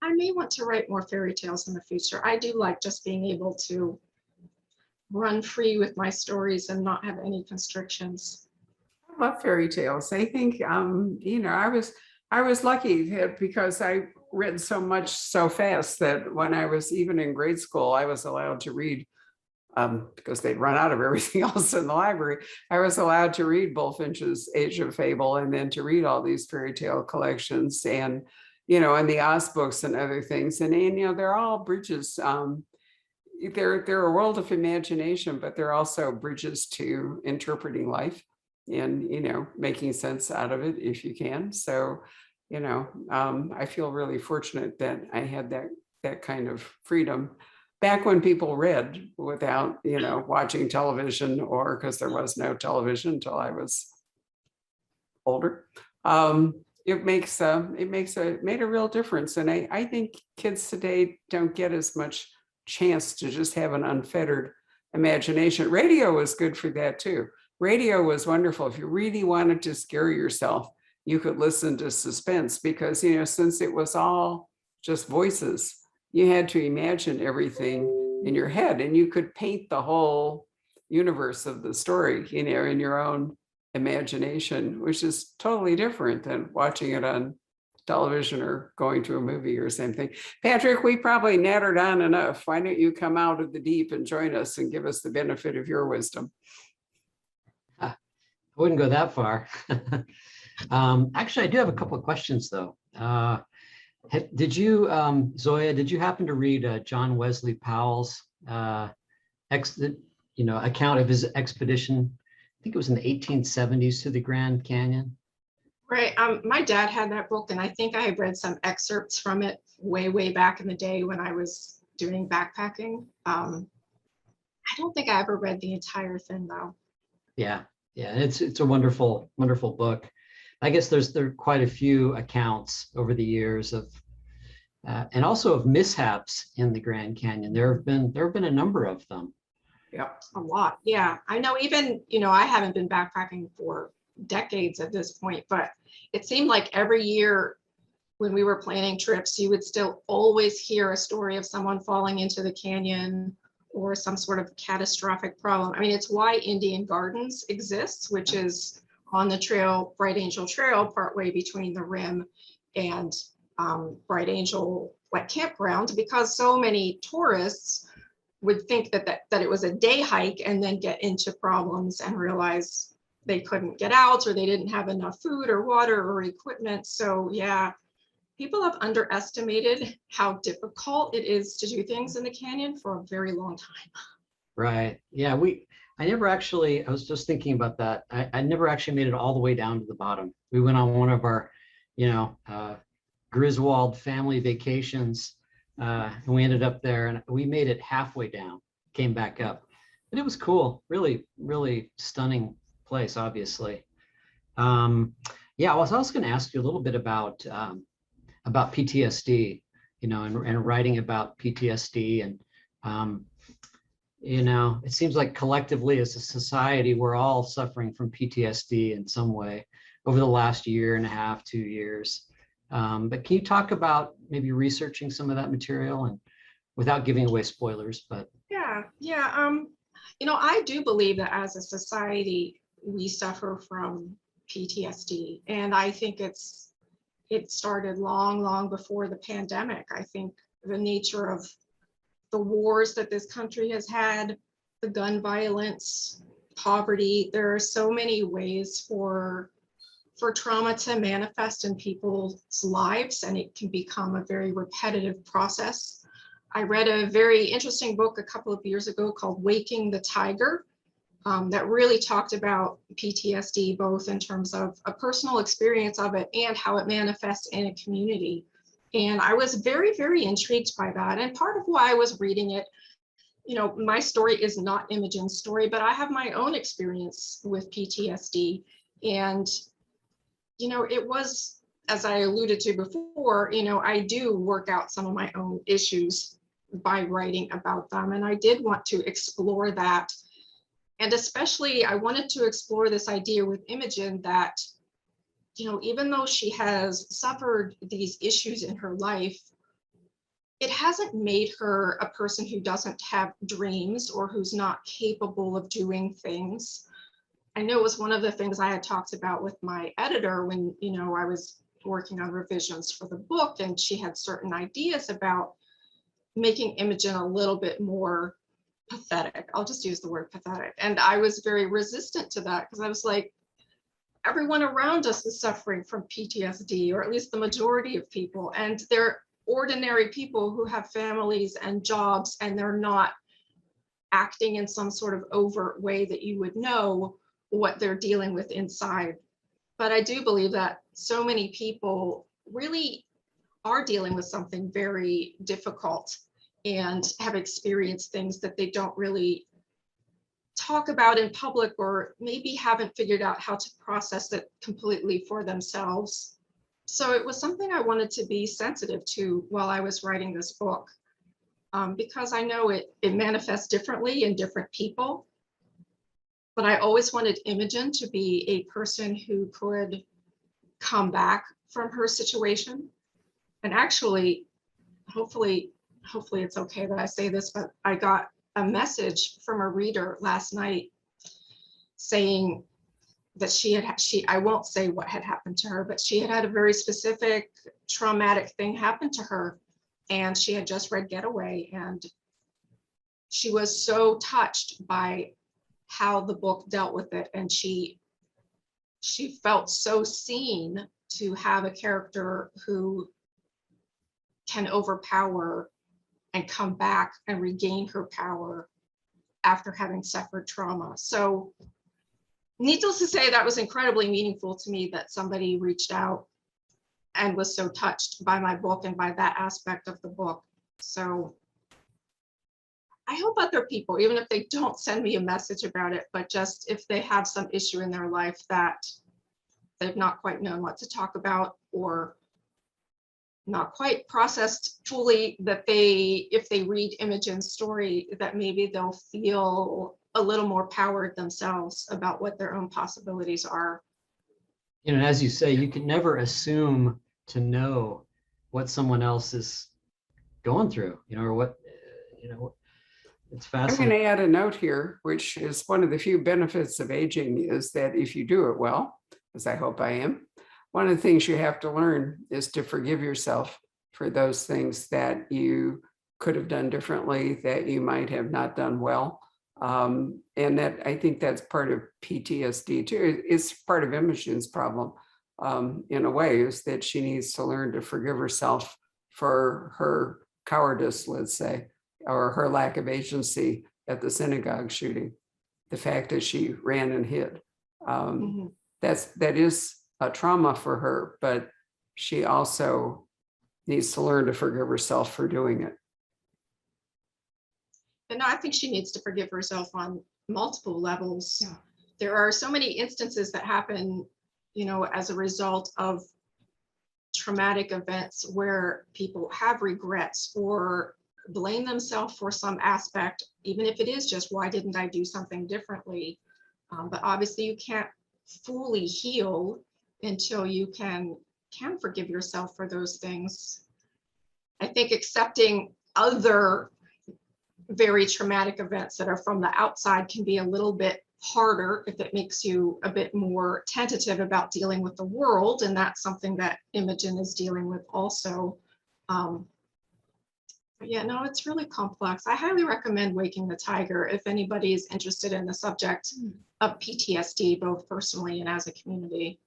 may want to write more fairy tales in the future. I do like just being able to run free with my stories and not have any constrictions. I love fairy tales. I think, you know, I was lucky that because I read so much so fast that when I was even in grade school, I was allowed to read, because they'd run out of everything else in the library. I was allowed to read Bullfinch's Age of Fable, and then to read all these fairy tale collections, and, you know, and the Oz books and other things. And you know, they're all bridges. They're a world of imagination, but they're also bridges to interpreting life and, you know, making sense out of it if you can. So, you know, I feel really fortunate that I had that kind of freedom back when people read without, you know, watching television, or because there was no television until I was older. It made a real difference. And I think kids today don't get as much chance to just have an unfettered imagination. Radio was good for that too. Radio was wonderful. If you really wanted to scare yourself, you could listen to Suspense, because, you know, since it was all just voices, you had to imagine everything in your head, and you could paint the whole universe of the story, you know, in your own imagination, which is totally different than watching it on television or going to a movie or something. Patrick, we probably nattered on enough. Why don't you come out of the deep and join us and give us the benefit of your wisdom? I wouldn't go that far. Actually, I do have a couple of questions though. Did you, Zoya, did you happen to read John Wesley Powell's ex, account of his expedition? I think it was in the 1870s to the Grand Canyon. Right. My dad had that book, and I think I had read some excerpts from it way, way back in the day when I was doing backpacking. I don't think I ever read the entire thing though. Yeah, yeah, it's a wonderful, wonderful book. I guess there are quite a few accounts over the years of and also of mishaps in the Grand Canyon. There have been a number of them. Yeah. A lot. Yeah. I know even, I haven't been backpacking for decades at this point, but it seemed like every year when we were planning trips, you would still always hear a story of someone falling into the canyon or some sort of catastrophic problem. I mean, it's why Indian Gardens exists, which is on the trail, Bright Angel Trail, partway between the rim and Bright Angel Wet Campground, because so many tourists would think that it was a day hike and then get into problems and realize they couldn't get out or they didn't have enough food or water or equipment. So yeah, people have underestimated how difficult it is to do things in the canyon for a very long time. Right. Yeah, I was just thinking about that. I never actually made it all the way down to the bottom. We went on one of our, Griswold family vacations, and we ended up there and we made it halfway down, came back up. But it was cool, really, really stunning place, obviously. Yeah, I was also going to ask you a little bit about PTSD, and writing about PTSD. And, it seems like collectively as a society, we're all suffering from PTSD in some way over the last year and a half, 2 years. But can you talk about maybe researching some of that material and without giving away spoilers, but. Yeah. I do believe that as a society, we suffer from PTSD. And I think it started long, long before the pandemic. I think the nature of the wars that this country has had, the gun violence, poverty, there are so many ways for trauma to manifest in people's lives, and it can become a very repetitive process. I read a very interesting book a couple of years ago called Waking the Tiger, that really talked about PTSD, both in terms of a personal experience of it and how it manifests in a community. And I was very, very intrigued by that. And part of why I was reading it, my story is not Imogen's story, but I have my own experience with PTSD. And, it was, as I alluded to before, I do work out some of my own issues by writing about them. And I did want to explore that. And especially I wanted to explore this idea with Imogen that, even though she has suffered these issues in her life, it hasn't made her a person who doesn't have dreams or who's not capable of doing things. I know it was one of the things I had talked about with my editor when, I was working on revisions for the book, and she had certain ideas about making Imogen a little bit more pathetic. I'll just use the word pathetic. And I was very resistant to that because I was like, everyone around us is suffering from PTSD, or at least the majority of people. And they're ordinary people who have families and jobs, and they're not acting in some sort of overt way that you would know what they're dealing with inside. But I do believe that so many people really are dealing with something very difficult and have experienced things that they don't really talk about in public, or maybe haven't figured out how to process it completely for themselves. So it was something I wanted to be sensitive to while I was writing this book, because I know it manifests differently in different people. But I always wanted Imogen to be a person who could come back from her situation. And actually, hopefully it's okay that I say this, but I got a message from a reader last night saying that I won't say what had happened to her, but she had had a very specific traumatic thing happen to her. And she had just read Getaway, and she was so touched by how the book dealt with it. And she she felt so seen to have a character who can overpower and come back and regain her power after having suffered trauma. So needless to say, that was incredibly meaningful to me that somebody reached out and was so touched by my book and by that aspect of the book. So I hope other people, even if they don't send me a message about it, but just if they have some issue in their life that they've not quite known what to talk about or not quite processed fully, that if they read Imogen's story, that maybe they'll feel a little more powered themselves about what their own possibilities are. You know, as you say, you can never assume to know what someone else is going through, you know, or what, you know, it's I'm going fascinating. to add a note here, which is one of the few benefits of aging is that if you do it well, as I hope I am, one of the things you have to learn is to forgive yourself for those things that you could have done differently, that you might have not done well. And that I think that's part of PTSD too. It's part of Imogen's problem in a way, is that she needs to learn to forgive herself for her cowardice, let's say, or her lack of agency at the synagogue shooting, the fact that she ran and hid. That is a trauma for her, but she also needs to learn to forgive herself for doing it. And I think she needs to forgive herself on multiple levels. Yeah. There are so many instances that happen, you know, as a result of traumatic events where people have regrets or blame themselves for some aspect, even if it is just, why didn't I do something differently? But obviously you can't fully heal until you can forgive yourself for those things. I think accepting other very traumatic events that are from the outside can be a little bit harder if it makes you a bit more tentative about dealing with the world. And that's something that Imogen is dealing with also. But yeah, no, it's really complex. I highly recommend Waking the Tiger if anybody is interested in the subject of PTSD, both personally and as a community.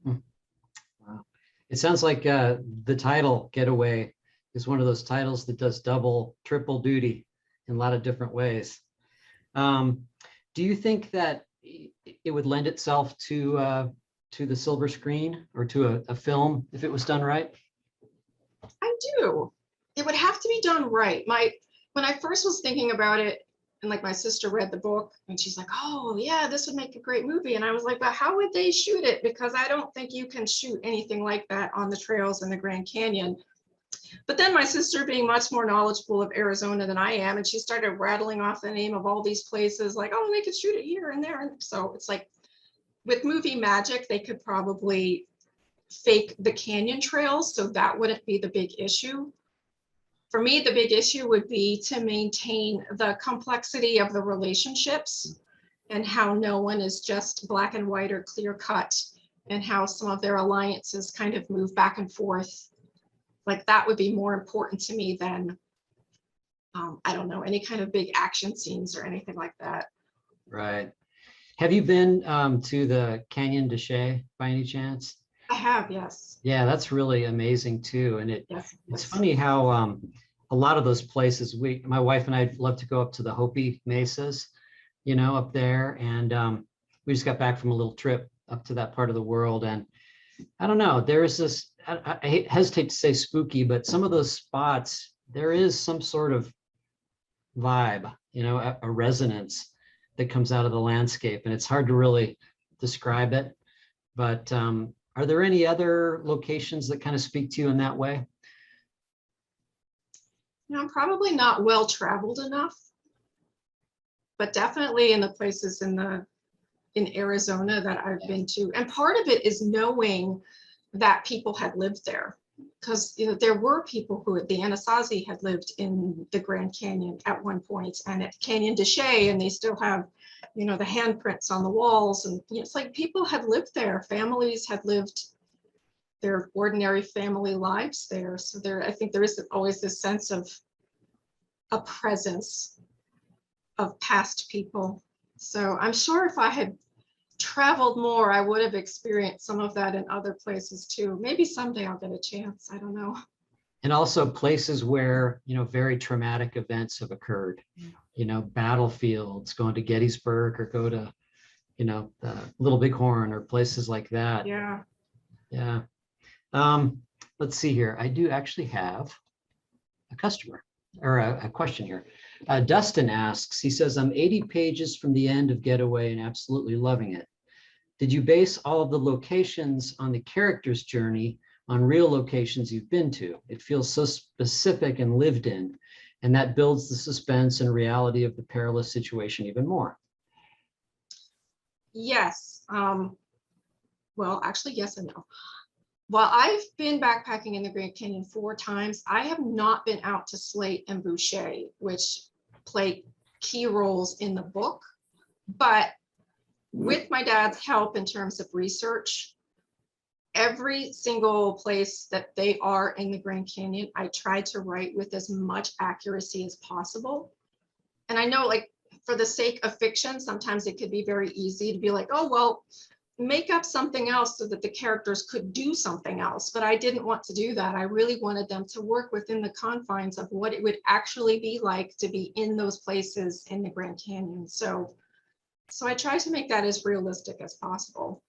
Wow. It sounds like the title Getaway is one of those titles that does double, triple duty in a lot of different ways. Do you think that it would lend itself to the silver screen or to a film if it was done right? I do. It would have to be done right. When I first was thinking about it, and like my sister read the book and she's like, oh yeah, this would make a great movie. And I was like, but how would they shoot it? Because I don't think you can shoot anything like that on the trails in the Grand Canyon. But then my sister, being much more knowledgeable of Arizona than I am, and she started rattling off the name of all these places, like, oh, they could shoot it here and there. And so it's like, with movie magic, they could probably fake the canyon trails, so that wouldn't be the big issue. For me, the big issue would be to maintain the complexity of the relationships and how no one is just black and white or clear cut, and how some of their alliances kind of move back and forth. Like, that would be more important to me than, I don't know, any kind of big action scenes or anything like that. Right. Have you been to the Canyon de Chelly by any chance? I have, yes. Yeah, that's really amazing too. And Yes. it's funny how a lot of those places, my wife and I love to go up to the Hopi Mesas, you know, up there. And we just got back from a little trip up to that part of the world. And I don't know, there is this, I hesitate to say spooky, but some of those spots, there is some sort of vibe, you know, a resonance that comes out of the landscape. And it's hard to really describe it. But are there any other locations that kind of speak to you in that way? You know, I'm probably not well traveled enough, but definitely in the places in Arizona that I've been to. And part of it is knowing that people had lived there, because, you know, there were people who, the Anasazi had lived in the Grand Canyon at one point, and at Canyon de Chelly, and they still have, you know, the handprints on the walls. And you know, it's like people had lived there, families had lived their ordinary family lives there. So there, I think there is always this sense of a presence of past people. So I'm sure if I had traveled more, I would have experienced some of that in other places too. Maybe someday I'll get a chance. I don't know. And also places where, very traumatic events have occurred, battlefields, going to Gettysburg or go to, Little Bighorn or places like that. Yeah. Yeah. Let's see here. I do actually have a customer or a question here. Dustin asks, he says, I'm 80 pages from the end of Getaway and absolutely loving it. Did you base all of the locations on the character's journey on real locations you've been to? It feels so specific and lived in, and that builds the suspense and reality of the perilous situation even more. Yes. Well, actually, yes and no. While I've been backpacking in the Grand Canyon 4 times, I have not been out to Slate and Boucher, which play key roles in the book. But with my dad's help in terms of research, every single place that they are in the Grand Canyon, I try to write with as much accuracy as possible. And I know, like, for the sake of fiction, sometimes it could be very easy to be like, oh, well, make up something else so that the characters could do something else. But I didn't want to do that. I really wanted them to work within the confines of what it would actually be like to be in those places in the Grand Canyon. So I try to make that as realistic as possible.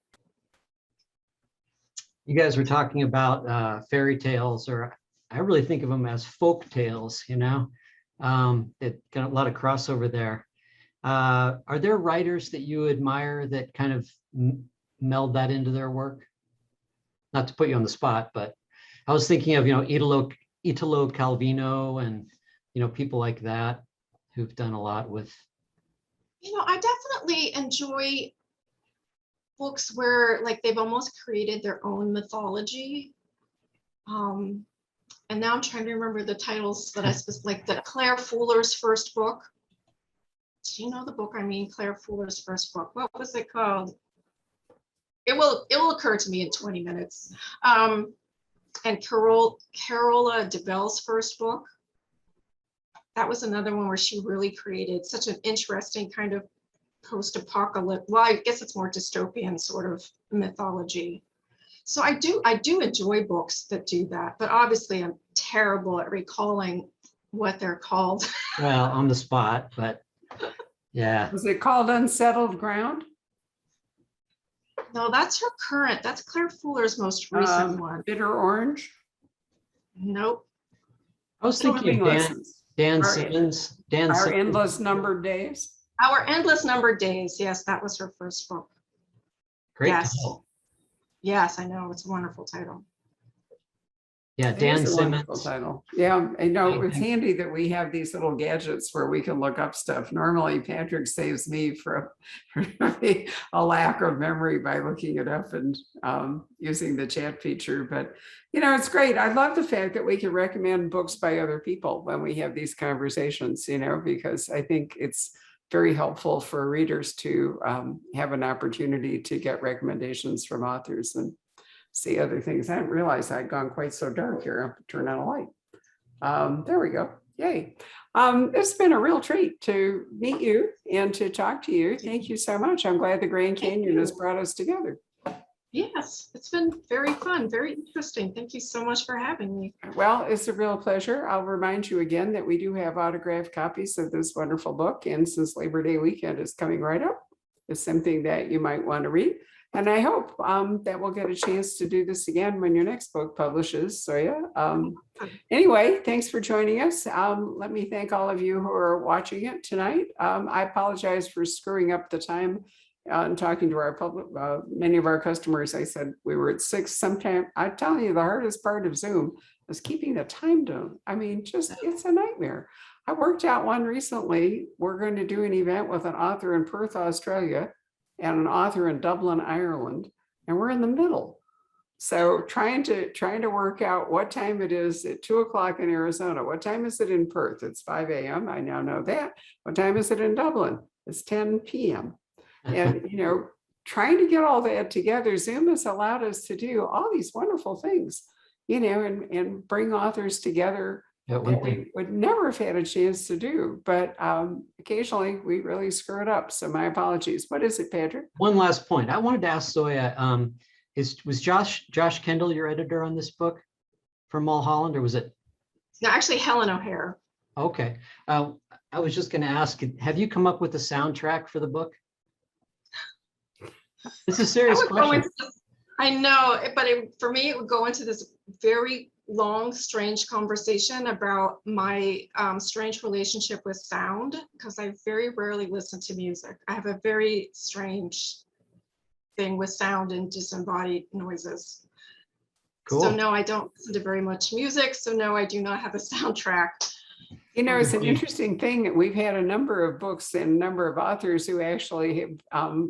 You guys were talking about fairy tales, or I really think of them as folk tales, it got a lot of crossover there. Are there writers that you admire that kind of meld that into their work? Not to put you on the spot, but I was thinking of, Italo Calvino and, people like that who've done a lot with. I definitely enjoy books where, like, they've almost created their own mythology. And now I'm trying to remember the titles that I supposed, like the Claire Fuller's first book. Do you know the book I mean? Claire Fuller's first book. What was it called? It will occur to me in 20 minutes. And Carola DeBelle's first book. That was another one where she really created such an interesting kind of post-apocalypse. Well, I guess it's more dystopian sort of mythology. So I do enjoy books that do that, but obviously I'm terrible at recalling what they're called. Well, on the spot, but yeah. Was it called Unsettled Ground? No, that's her current. That's Claire Fuller's most recent one. Bitter Orange? Nope. I was thinking of Dan Simmons. Our Endless Numbered Days. Our Endless Numbered Days. Yes, that was her first book. Great title. Yes, I know. It's a wonderful title. Yeah, Dan Simmons. Title. Yeah, I know it's handy that we have these little gadgets where we can look up stuff. Normally, Patrick saves me from a lack of memory by looking it up and using the chat feature. But, it's great. I love the fact that we can recommend books by other people when we have these conversations, because I think it's very helpful for readers to have an opportunity to get recommendations from authors and see other things. I didn't realize I'd gone quite so dark here. I'll turn on a light. There we go. Yay. It's been a real treat to meet you and to talk to you. Thank you so much. I'm glad the Grand Canyon has brought us together. Yes, it's been very fun, very interesting. Thank you so much for having me. Well, it's a real pleasure. I'll remind you again that we do have autographed copies of this wonderful book. And since Labor Day weekend is coming right up, it's something that you might want to read. And I hope that we'll get a chance to do this again when your next book publishes. So yeah. Anyway, thanks for joining us. Let me thank all of you who are watching it tonight. I apologize for screwing up the time and talking to our public. Many of our customers, I said we were at 6 sometime. I'm telling you, the hardest part of Zoom is keeping the time down. I mean, it's a nightmare. I worked out one recently. We're going to do an event with an author in Perth, Australia, and an author in Dublin, Ireland, and we're in the middle. So trying to work out what time it is at 2 o'clock in Arizona. What time is it in Perth? It's 5 a.m. I now know that. What time is it in Dublin? It's 10 p.m. And, trying to get all that together, Zoom has allowed us to do all these wonderful things, and bring authors together one that thing. we would never have had a chance to do, but occasionally we really screw it up. So my apologies. What is it, Patrick? One last point. I wanted to ask Zoya, was Josh Kendall your editor on this book from Mulholland, or was it? No, actually Helen O'Hare. Okay. I was just going to ask, have you come up with a soundtrack for the book? It's a serious question. I know, but for me, it would go into this very long, strange conversation about my strange relationship with sound, because I very rarely listen to music. I have a very strange thing with sound and disembodied noises. Cool. So no, I don't listen to very much music. So no, I do not have a soundtrack. You know, it's an interesting thing. We've had a number of books and a number of authors who actually have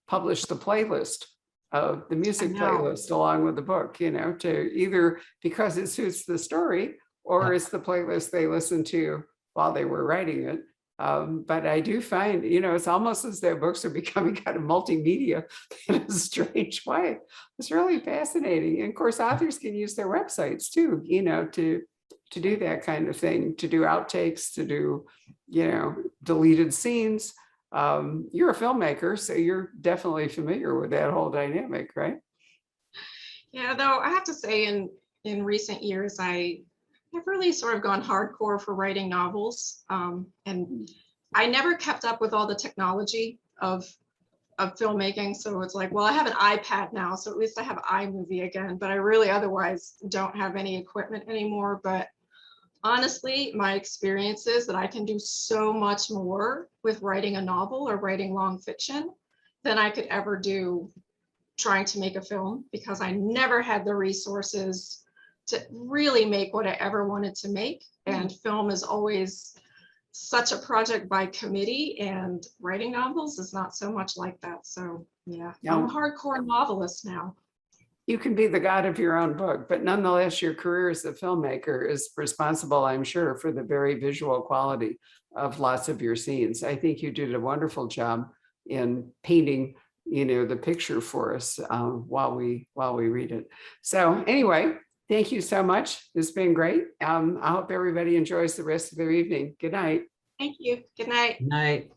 published the playlist of the music playlist along with the book, you know, to either because it suits the story or it's the playlist they listened to while they were writing it. But I do find, you know, it's almost as though books are becoming kind of multimedia in a strange way. It's really fascinating. And of course, authors can use their websites too, you know, to do that kind of thing, to do outtakes, to do, you know, deleted scenes. You're a filmmaker, so you're definitely familiar with that whole dynamic, right? Yeah, though I have to say in recent years, I have really sort of gone hardcore for writing novels. And I never kept up with all the technology of filmmaking. So it's like, well, I have an iPad now, so at least I have iMovie again, but I really otherwise don't have any equipment anymore. But honestly, my experience is that I can do so much more with writing a novel or writing long fiction than I could ever do trying to make a film, because I never had the resources to really make what I ever wanted to make. And film is always such a project by committee, and writing novels is not so much like that. So yeah, I'm a hardcore novelist now. You can be the god of your own book, but nonetheless, your career as a filmmaker is responsible, I'm sure, for the very visual quality of lots of your scenes. I think you did a wonderful job in painting, you know, the picture for us while we read it. So anyway, thank you so much. It's been great. I hope everybody enjoys the rest of their evening. Good night. Thank you. Good night. Good night.